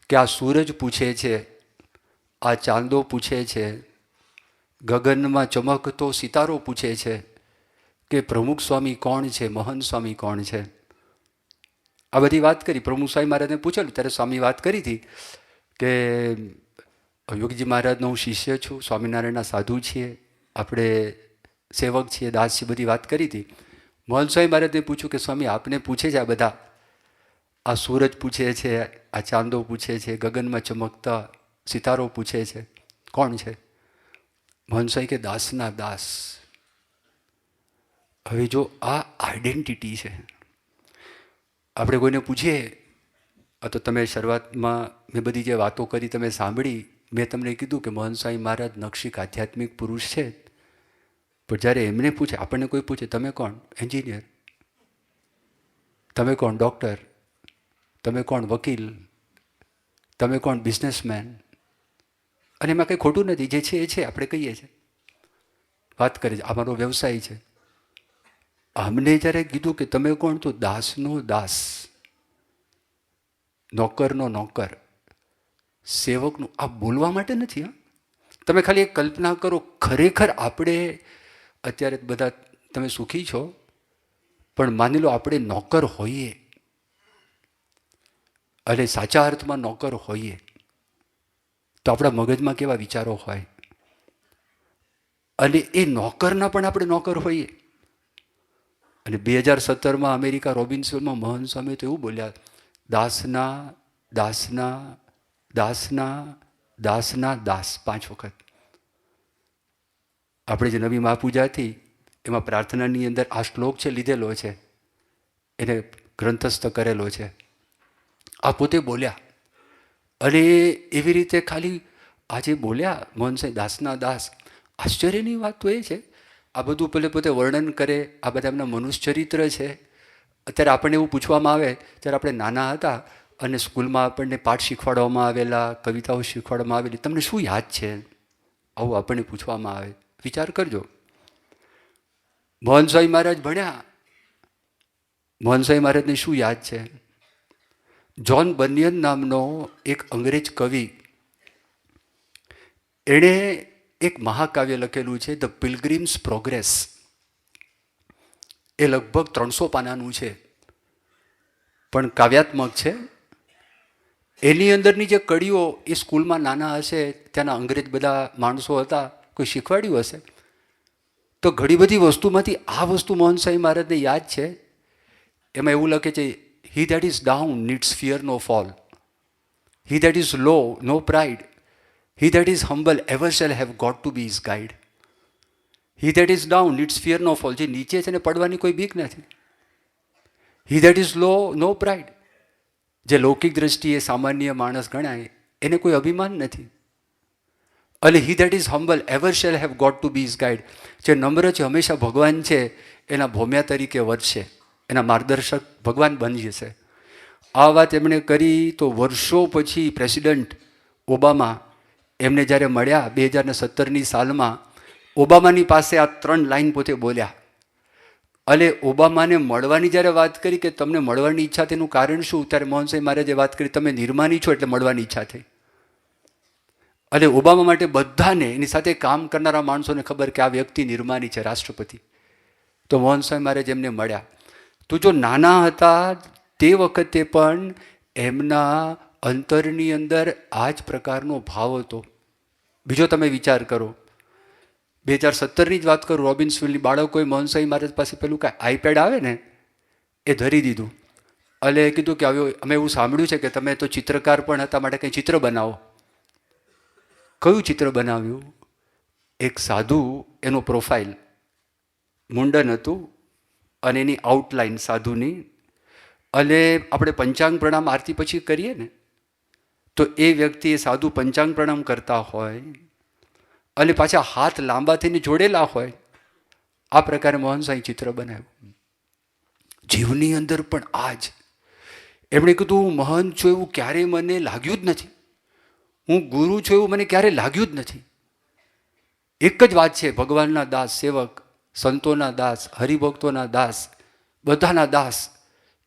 A: કે આ સૂરજ પૂછે છે, આ ચાંદો પૂછે છે, ગગનમાં ચમકતો સિતારો પૂછે છે કે પ્રમુખ સ્વામી કોણ છે, મહંત સ્વામી કોણ છે? આ બધી વાત કરી. પ્રમુખ સ્વામી મહારાજને પૂછેલું ત્યારે સ્વામી વાત કરી હતી કે યોગીજી મહારાજનો હું શિષ્ય છું, સ્વામિનારાયણના સાધુ છીએ, આપણે સેવક છીએ, દાસ છીએ, બધી વાત કરી હતી. મોહન સ્વામી મહારાજને પૂછ્યું કે સ્વામી આપને પૂછે છે આ બધા, આ સૂરજ પૂછે છે, આ ચાંદો પૂછે છે, ગગનમાં ચમકતા સિતારો પૂછે છે, કોણ છે? મોહન સ્વામી કે દાસના દાસ. હવે જો આ આઈડેન્ટિટી છે. આપણે કોઈને પૂછીએ, તો તમે શરૂઆતમાં મેં બધી જે વાતો કરી તમે સાંભળી, મેં તમને કીધું કે મોહન સ્વામી મહારાજ નક્ષિક આધ્યાત્મિક પુરુષ છે. પણ જ્યારે એમને પૂછે, આપણને કોઈ પૂછે તમે કોણ? એન્જિનિયર. તમે કોણ? ડૉક્ટર. તમે કોણ? વકીલ. તમે કોણ? બિઝનેસમેન. અને એમાં કંઈ ખોટું નથી, જે છે એ છે, આપણે કહીએ છીએ, વાત કરીએ છીએ, આ મારો વ્યવસાય છે. અમને જ્યારે કીધું કે તમે કોણ, તો દાસનો દાસ, નોકરનો નોકર, સેવકનું. આ બોલવા માટે નથી. હા, તમે ખાલી એક કલ્પના કરો, ખરેખર આપણે અત્યારે બધા તમે સુખી છો, પણ માની લો આપણે નોકર હોઈએ અને સાચા અર્થમાં નોકર હોઈએ તો આપણા મગજમાં કેવા વિચારો હોય, અને એ નોકરના પણ આપણે નોકર હોઈએ. અને 2017 અમેરિકા રોબિન્સનમાં મોહન સ્વામી તો એવું બોલ્યા, દાસના દાસના દાસના દાસના દાસ, 5 વખત. આપણે જે નવી મહાપૂજા હતી એમાં પ્રાર્થનાની અંદર આ શ્લોક છે, લીધેલો છે, એને ગ્રંથસ્થ કરેલો છે. આ પોતે બોલ્યા. અને એવી રીતે ખાલી આજે બોલ્યા મોહન સ્વામી દાસના દાસ. આશ્ચર્યની વાત તો એ છે, આ બધું પોતે વર્ણન કરે, આ બધા એમના મનુષ્યચરિત્ર છે. અત્યારે આપણને એવું પૂછવામાં આવે, જ્યારે આપણે નાના હતા અને સ્કૂલમાં આપણને પાઠ શીખવાડવામાં આવેલા, કવિતાઓ શીખવાડવામાં આવેલી, તમને શું યાદ છે? આવું આપણને પૂછવામાં આવે. વિચાર કરજો. મોહન સ્વામી મહારાજ ભણ્યા, મોહન સ્વામી મહારાજને શું યાદ છે? જ્હોન બનિયન નામનો એક અંગ્રેજ કવિ, એણે એક મહાકાવ્ય લખેલું છે, ધ પિલગ્રીમ્સ પ્રોગ્રેસ. એ લગભગ 300 પાનાનું છે, પણ કાવ્યાત્મક છે. એની અંદરની જે કડીઓ, એ સ્કૂલમાં નાના હશે ત્યાંના અંગ્રેજ બધા માણસો હતા, કોઈ શીખવાડ્યું હશે, તો ઘણી બધી વસ્તુમાંથી આ વસ્તુ મોહન સ્વામી મહારાજને યાદ છે. એમાં એવું લખે છે, he that is down needs fear no fall, he that is low no pride, he that is humble ever shall have God to be his guide. He that is down needs fear no fall, જે નીચે છે ને પડવાની કોઈ બીક નથી. He that is low no pride, જે લૌકિક દ્રષ્ટિએ સામાન્ય માણસ ગણાય એને કોઈ અભિમાન નથી. અને he that is humble ever shall have God to be his guide, જે નમ્ર છે હંમેશા ભગવાન છે એના ભોમ્યા તરીકે વર્તશે, એના માર્ગદર્શક ભગવાન બની જશે. આ વાત એમણે કરી તો વર્ષો પછી પ્રેસિડન્ટ ઓબામા એમને જ્યારે મળ્યા 2017ની સાલમાં, ઓબામાની પાસે આ 3 લાઈન પોતે બોલ્યા. અને ઓબામાને મળવાની જ્યારે વાત કરી કે તમને મળવાની ઈચ્છા તેનું કારણ શું, ત્યારે મોહનસિંહ મહારાજે વાત કરી તમે નિર્માની છો એટલે મળવાની ઈચ્છા થઈ. અને ઓબામા માટે બધાને એની સાથે કામ કરનારા માણસોને ખબર કે આ વ્યક્તિ નિર્માની છે, રાષ્ટ્રપતિ. તો મોહનસિંહ મહારાજ એમને મળ્યા. તો જો નાના હતા તે વખતે પણ એમના અંતરની અંદર આ જ પ્રકારનો ભાવ હતો. બીજો તમે વિચાર કરો, 2017ની જ વાત કરું, રોબિન્સવિલની બાળકોએ મોહનસિંહ મહારાજ પાસે પેલું કાંઈ આઈપેડ આવે ને એ ધરી દીધું. એટલે કીધું કે હવે અમે એવું સાંભળ્યું છે કે તમે તો ચિત્રકાર પણ હતા, માટે કંઈ ચિત્ર બનાવો. કયું ચિત્ર બનાવ્યું? એક સાધુ, એનો પ્રોફાઇલ, મુંડન હતું અને એની આઉટલાઇન સાધુની. અને આપણે પંચાંગ પ્રણામ આરતી પછી કરીએ ને, તો એ વ્યક્તિ, એ સાધુ પંચાંગ પ્રણામ કરતા હોય અને પાછા હાથ લાંબા થઈને જોડેલા હોય. આ પ્રકારે મોહનસિંહ ચિત્ર બનાવ્યું. જીવની અંદર પણ આ જ. એમણે કીધું હું મહાન છું એવું ક્યારેય મને લાગ્યું જ નથી, હું ગુરુ છું એવું મને ક્યારેય લાગ્યું જ નથી. એક જ વાત છે, ભગવાનના દાસ, સેવક, સંતોના દાસ, હરિભક્તોના દાસ, બધાના દાસ,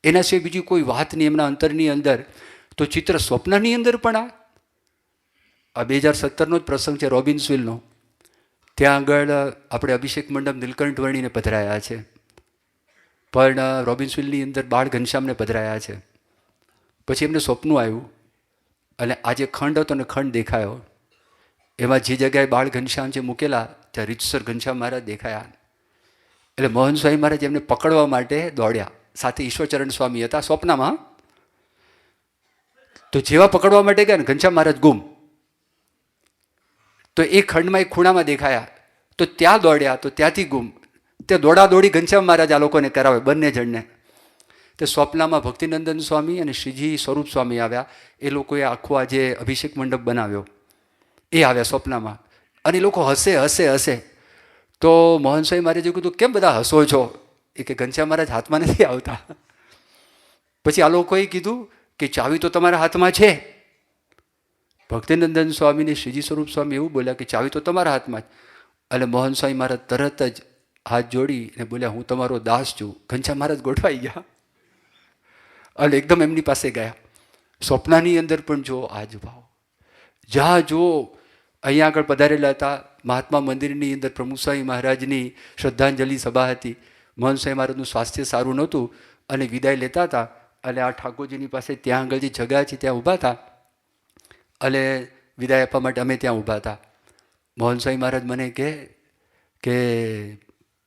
A: એના સિવાય બીજી કોઈ વાત નહીં એમના અંતરની અંદર. તો ચિત્ર સ્વપ્નની અંદર પણ આ 2017નો જ પ્રસંગ છે, રોબિન્સવિલનો. ત્યાં આગળ આપણે અભિષેક મંડપ નીલકંઠ વર્ણીને પધરાયા છે, પણ રોબિન્સવિલની અંદર બાળ ઘનશ્યામને પધરાયા છે. પછી એમને સ્વપ્નું આવ્યું અને આ જે ખંડ હતો ને, ખંડ દેખાયો. એમાં જે જગ્યાએ બાળ ઘનશ્યામ જે મૂકેલા ત્યાં રીતસર ઘનશ્યામ મહારાજ દેખાયા. એટલે મોહનસિંહ મહારાજ એમને પકડવા માટે દોડ્યા. સાથે ઈશ્વરચરણ સ્વામી હતા સ્વપ્નમાં. તો જેવા પકડવા માટે ગયા ને, ઘનશ્યામ મહારાજ ગુમ. તો એ ખંડમાં એક ખૂણામાં દેખાયા, તો ત્યાં દોડ્યા, તો ત્યાંથી ગુમ. તે દોડાદોડી ઘનશ્યામ મહારાજ આ લોકોને કરાવે, બંને જણને. તે સ્વપ્નમાં ભક્તિનંદન સ્વામી અને શ્રીજી સ્વરૂપ સ્વામી આવ્યા. એ લોકોએ આખો આ જે અભિષેક મંડપ બનાવ્યો એ આવ્યા સ્વપ્નમાં. અને એ લોકો હસે હસે હસે. તો મોહનસિંહ મહારાજે કીધું કેમ બધા હસો છો? એ કે ઘનશ્યામ મહારાજ હાથમાં નથી આવતા. પછી આ લોકોએ કીધું કે ચાવી તો તમારા હાથમાં છે. ભક્તિનંદન સ્વામી ને શ્રીજી સ્વરૂપ સ્વામી એવું બોલ્યા કે ચાવી તો તમારા હાથમાં જ. એટલે મોહનસિંહ મહારાજ તરત જ હાથ જોડીને બોલ્યા હું તમારો દાસ છું. ઘનશ્યામ મહારાજ ગોઠવાઈ ગયા અને એકદમ એમની પાસે ગયા. સ્વપ્નાની અંદર પણ જો આ જ ભાવ. જ્યાં જો અહીંયા આગળ પધારેલા હતા, મહાત્મા મંદિરની અંદર પ્રમુખ સ્વામી મહારાજની શ્રદ્ધાંજલિ સભા હતી. મોહનસિંહ મહારાજનું સ્વાસ્થ્ય સારું નહોતું અને વિદાય લેતા હતા. અને આ ઠાકોરજીની પાસે ત્યાં આગળ જે જગ્યા છે ત્યાં ઊભા હતા અને વિદાય આપવા માટે અમે ત્યાં ઊભા હતા. મોહનસિંહ મહારાજ મને કહે કે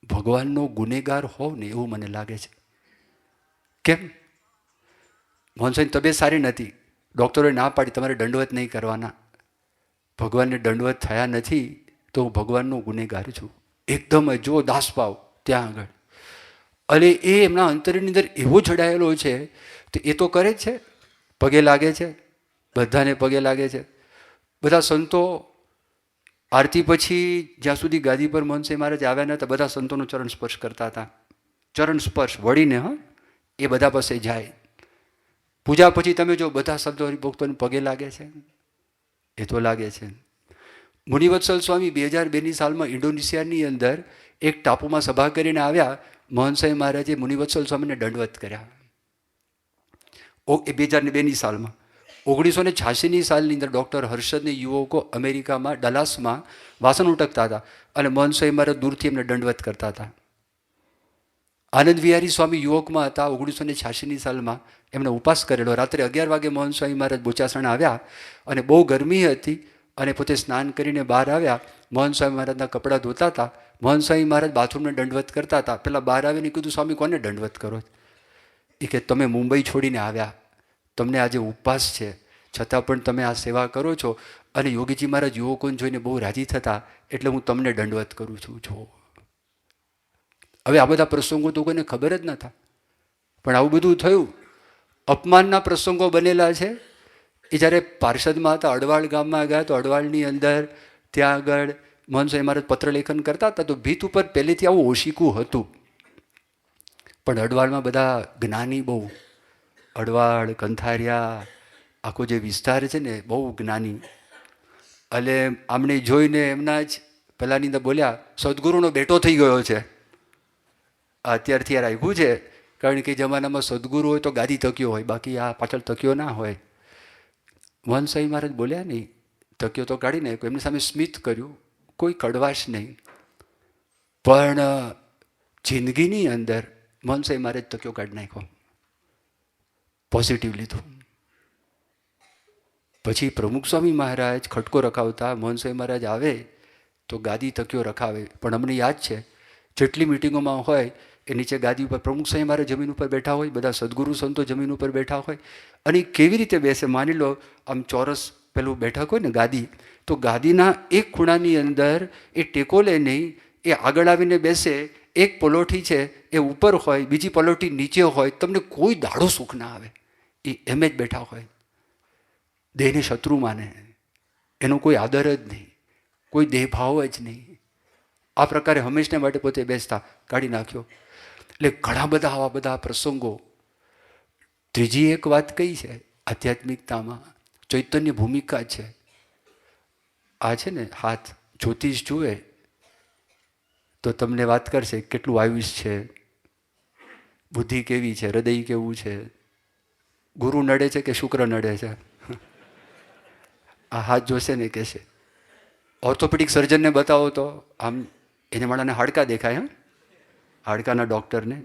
A: ભગવાનનો ગુનેગાર હોવ ને એવું મને લાગે છે. કેમ? મોહનસિંહ તબિયત સારી નથી, ડૉક્ટરોએ ના પાડી તમારે દંડવત નહીં કરવાના. ભગવાનને દંડવત થયા નથી તો હું ભગવાનનો ગુનેગાર છું. એકદમ જો દાસભાવ ત્યાં આગળ. અને એ એમના અંતરની અંદર એવો જડાયેલો છે. તો એ તો કરે જ છે, પગે લાગે છે, બધાને પગે લાગે છે. બધા સંતો આરતી પછી જ્યાં સુધી ગાદી પર મોહનસિંહ મહારાજ આવ્યા નહોતા, બધા સંતોનો ચરણ સ્પર્શ કરતા હતા. ચરણ સ્પર્શ વળીને, હા, એ બધા પાસે જાય. પૂજા પછી તમે જો બધા સંતો હરિભક્તોને પગે લાગે છે, એ તો લાગે છે. મુનિવત્સલ સ્વામી 2002ની સાલમાં ઇન્ડોનેશિયાની અંદર એક ટાપુમાં સભા કરીને આવ્યા. મોહનસિંહ મહારાજે મુનિવત્સલ સ્વામીને દંડવત કર્યા. એ 2002ની સાલમાં. 1986ની સાલની અંદર ડૉક્ટર હર્ષદને યુવકો અમેરિકામાં ડલાસમાં વાસણ ઉટકતા હતા અને મોહનસિંહ મહારાજ દૂરથી એમને દંડવત કરતા હતા. આનંદ વિહારી સ્વામી યુવકમાં હતા. 1986ની સાલમાં એમણે ઉપાસ કરેલો. રાત્રે 11 વાગે મોહનસિંહ મહારાજ બોચાસણ આવ્યા અને બહુ ગરમી હતી અને પોતે સ્નાન કરીને બહાર આવ્યા. મોહનસિંહ મહારાજના કપડાં ધોતા હતા. મોહનસિંહ મહારાજ બાથરૂમને દંડવત કરતા હતા. પેલા બહાર આવીને કીધું સ્વામી કોને દંડવત કરો? એ કે તમે મુંબઈ છોડીને આવ્યા, તમને આજે ઉપવાસ છે, છતાં પણ તમે આ સેવા કરો છો. અને યોગીજી મહારાજ યુવકોને જોઈને બહુ રાજી થતા, એટલે હું તમને દંડવત કરું છું. જો હવે આ બધા પ્રસંગો તો કોઈને ખબર જ નહોતા, પણ આવું બધું થયું. અપમાનના પ્રસંગો બનેલા છે. એ જ્યારે પાર્ષદમાં હતા, અડવાળ ગામમાં ગયા તો અડવાળની અંદર ત્યાં આગળ મોહનસિંહ મહારાજ પત્રલેખન કરતા હતા. તો ભીત ઉપર પહેલેથી આવું ઓશિકું હતું, પણ અડવાળમાં બધા જ્ઞાની બહુ, અડવાળ કંથારિયા આખો જે વિસ્તાર છે ને બહુ જ્ઞાની. એટલે આમણે જોઈને એમના જ પેલાની અંદર બોલ્યા, સદગુરુનો બેટો થઈ ગયો છે. અત્યારથી યાર આવ્યું છે, કારણ કે જમાનામાં સદગુરુ હોય તો ગાદી તક્યો હોય, બાકી આ પાછળ તક્યો ના હોય. મહંત સ્વામી મહારાજ બોલ્યા નહીં, તક્યો તો કાઢી નાખ્યો, એમની સામે સ્મિત કર્યું, કોઈ કડવાશ નહીં. પણ જિંદગીની અંદર મહંત સ્વામી મહારાજ તક્યો કાઢી નાખ્યો, પોઝિટિવ લીધું. પછી પ્રમુખ સ્વામી મહારાજ ખટકો રખાવતા, મહંત સ્વામી મહારાજ આવે તો ગાદી તક્યો રખાવે. પણ અમને યાદ છે, જેટલી મિટિંગોમાં હોય એ નીચે ગાદી ઉપર પ્રમુખ સ્વામી મહારાજ જમીન ઉપર બેઠા હોય, બધા સદગુરુ સંતો જમીન ઉપર બેઠા હોય. અને કેવી રીતે બેસે, માની લો આમ ચોરસ પેલું બેઠક હોય ને ગાદી, તો ગાદીના એક ખૂણાની અંદર એ ટેકો લે નહીં, એ આગળ આવીને બેસે. એક પલોઠી છે એ ઉપર હોય, બીજી પલોઠી નીચે હોય, તમને કોઈ દાડો સુખ ના આવે. એ એમ જ બેઠા હોય, દેહને શત્રુ માને, એનો કોઈ આદર જ નહીં, કોઈ દેહભાવ જ નહીં. આ પ્રકારે હંમેશને માટે પોતે બેસતા, કાઢી નાખ્યો. એટલે ઘણા બધા આવા બધા પ્રસંગો. ત્રીજી એક વાત કઈ છે આધ્યાત્મિકતામાં, ચૈતન્ય ભૂમિકા છે. આ છે ને હાથ, જ્યોતિષ જુએ તો તમને વાત કરશે કેટલું આયુષ છે, બુદ્ધિ કેવી છે, હૃદય કેવું છે, ગુરુ નડે છે કે શુક્ર નડે છે. આ હાથ જોશે ને કહેશે. ઓર્થોપેડિક સર્જનને બતાવો તો આમ એને માણાને હાડકા દેખાય, હાડકાના ડૉક્ટરને.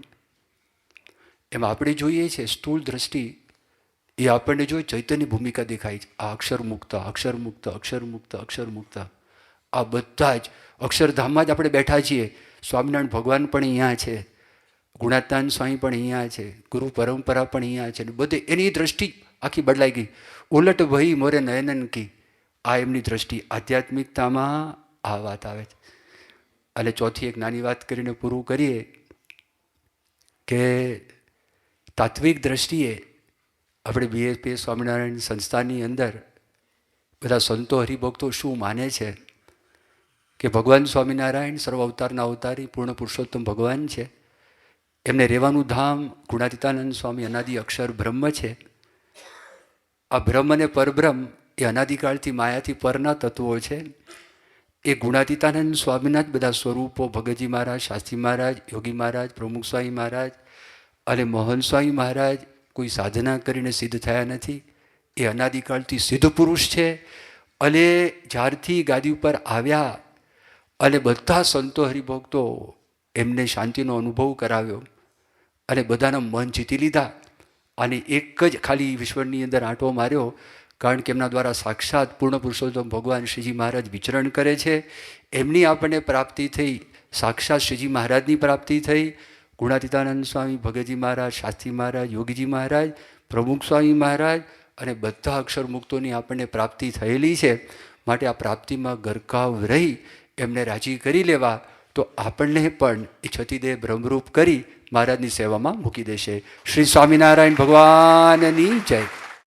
A: એમ આપણે જોઈએ છે સ્થૂળ દ્રષ્ટિ, એ આપણને જોઈએ ચૈતન્ય ભૂમિકા દેખાય છે. આ અક્ષર મુક્ત, અક્ષર મુક્ત, અક્ષર મુક્ત, અક્ષર મુક્ત, આ બધા જ અક્ષરધામમાં જ આપણે બેઠા છીએ. સ્વામિનારાયણ ભગવાન પણ અહીંયા છે, ગુણાતાન સ્વામી પણ અહીંયા છે, ગુરુ પરંપરા પણ અહીંયા છે. બધે એની દ્રષ્ટિ આખી બદલાઈ ગઈ. ઉલટ ભઈ મોરે નયનન કી, આ એમની દ્રષ્ટિ. આધ્યાત્મિકતામાં આ વાત આવે છે. અને ચોથી એક નાની વાત કરીને પૂરું કરીએ કે તાત્વિક દ્રષ્ટિએ આપણે બીએપી સ્વામિનારાયણ સંસ્થાની અંદર બધા સંતો હરિભક્તો શું માને છે કે ભગવાન સ્વામિનારાયણ સર્વ અવતારના અવતારી પૂર્ણ પુરુષોત્તમ ભગવાન છે. એમને રહેવાનું ધામ ગુણાતીતાનંદ સ્વામી અનાદિ અક્ષર બ્રહ્મ છે. આ બ્રહ્મ અને પરબ્રહ્મ એ અનાદિકાળથી માયાથી પરના તત્વો છે. એ ગુણાતીતાનંદ સ્વામીના જ બધા સ્વરૂપો, ભગતજી મહારાજ, શાસ્ત્રી મહારાજ, યોગી મહારાજ, પ્રમુખ સ્વામી મહારાજ અને મોહન સ્વામી મહારાજ કોઈ સાધના કરીને સિદ્ધ થયા નથી. એ અનાદિકાળથી સિદ્ધ પુરુષ છે. અને જ્યારથી ગાદી ઉપર આવ્યા અને બધા સંતો હરિભક્તો એમને શાંતિનો અનુભવ કરાવ્યો અને બધાના મન જીતી લીધા. અને એક જ ખાલી વિશ્વની અંદર આંટો માર્યો, કારણ કે એમના દ્વારા સાક્ષાત પૂર્ણ પુરુષોત્તમ ભગવાન શ્રીજી મહારાજ વિચરણ કરે છે. એમની આપણને પ્રાપ્તિ થઈ, સાક્ષાત શ્રીજી મહારાજની પ્રાપ્તિ થઈ. ગુણાતીતાનંદ સ્વામી, ભગતજી મહારાજ, શાસ્ત્રી મહારાજ, યોગીજી મહારાજ, પ્રમુખ સ્વામી મહારાજ અને બધા અક્ષર મુક્તોની આપણને પ્રાપ્તિ થયેલી છે. માટે આ પ્રાપ્તિમાં ગરકાવ રહી એમને રાજી કરી લેવા, તો આપણને પણ એ છતીદેહ બ્રહ્મરૂપ કરી મહારાજની સેવામાં મૂકી દેશે. શ્રી સ્વામિનારાયણ ભગવાનની જય.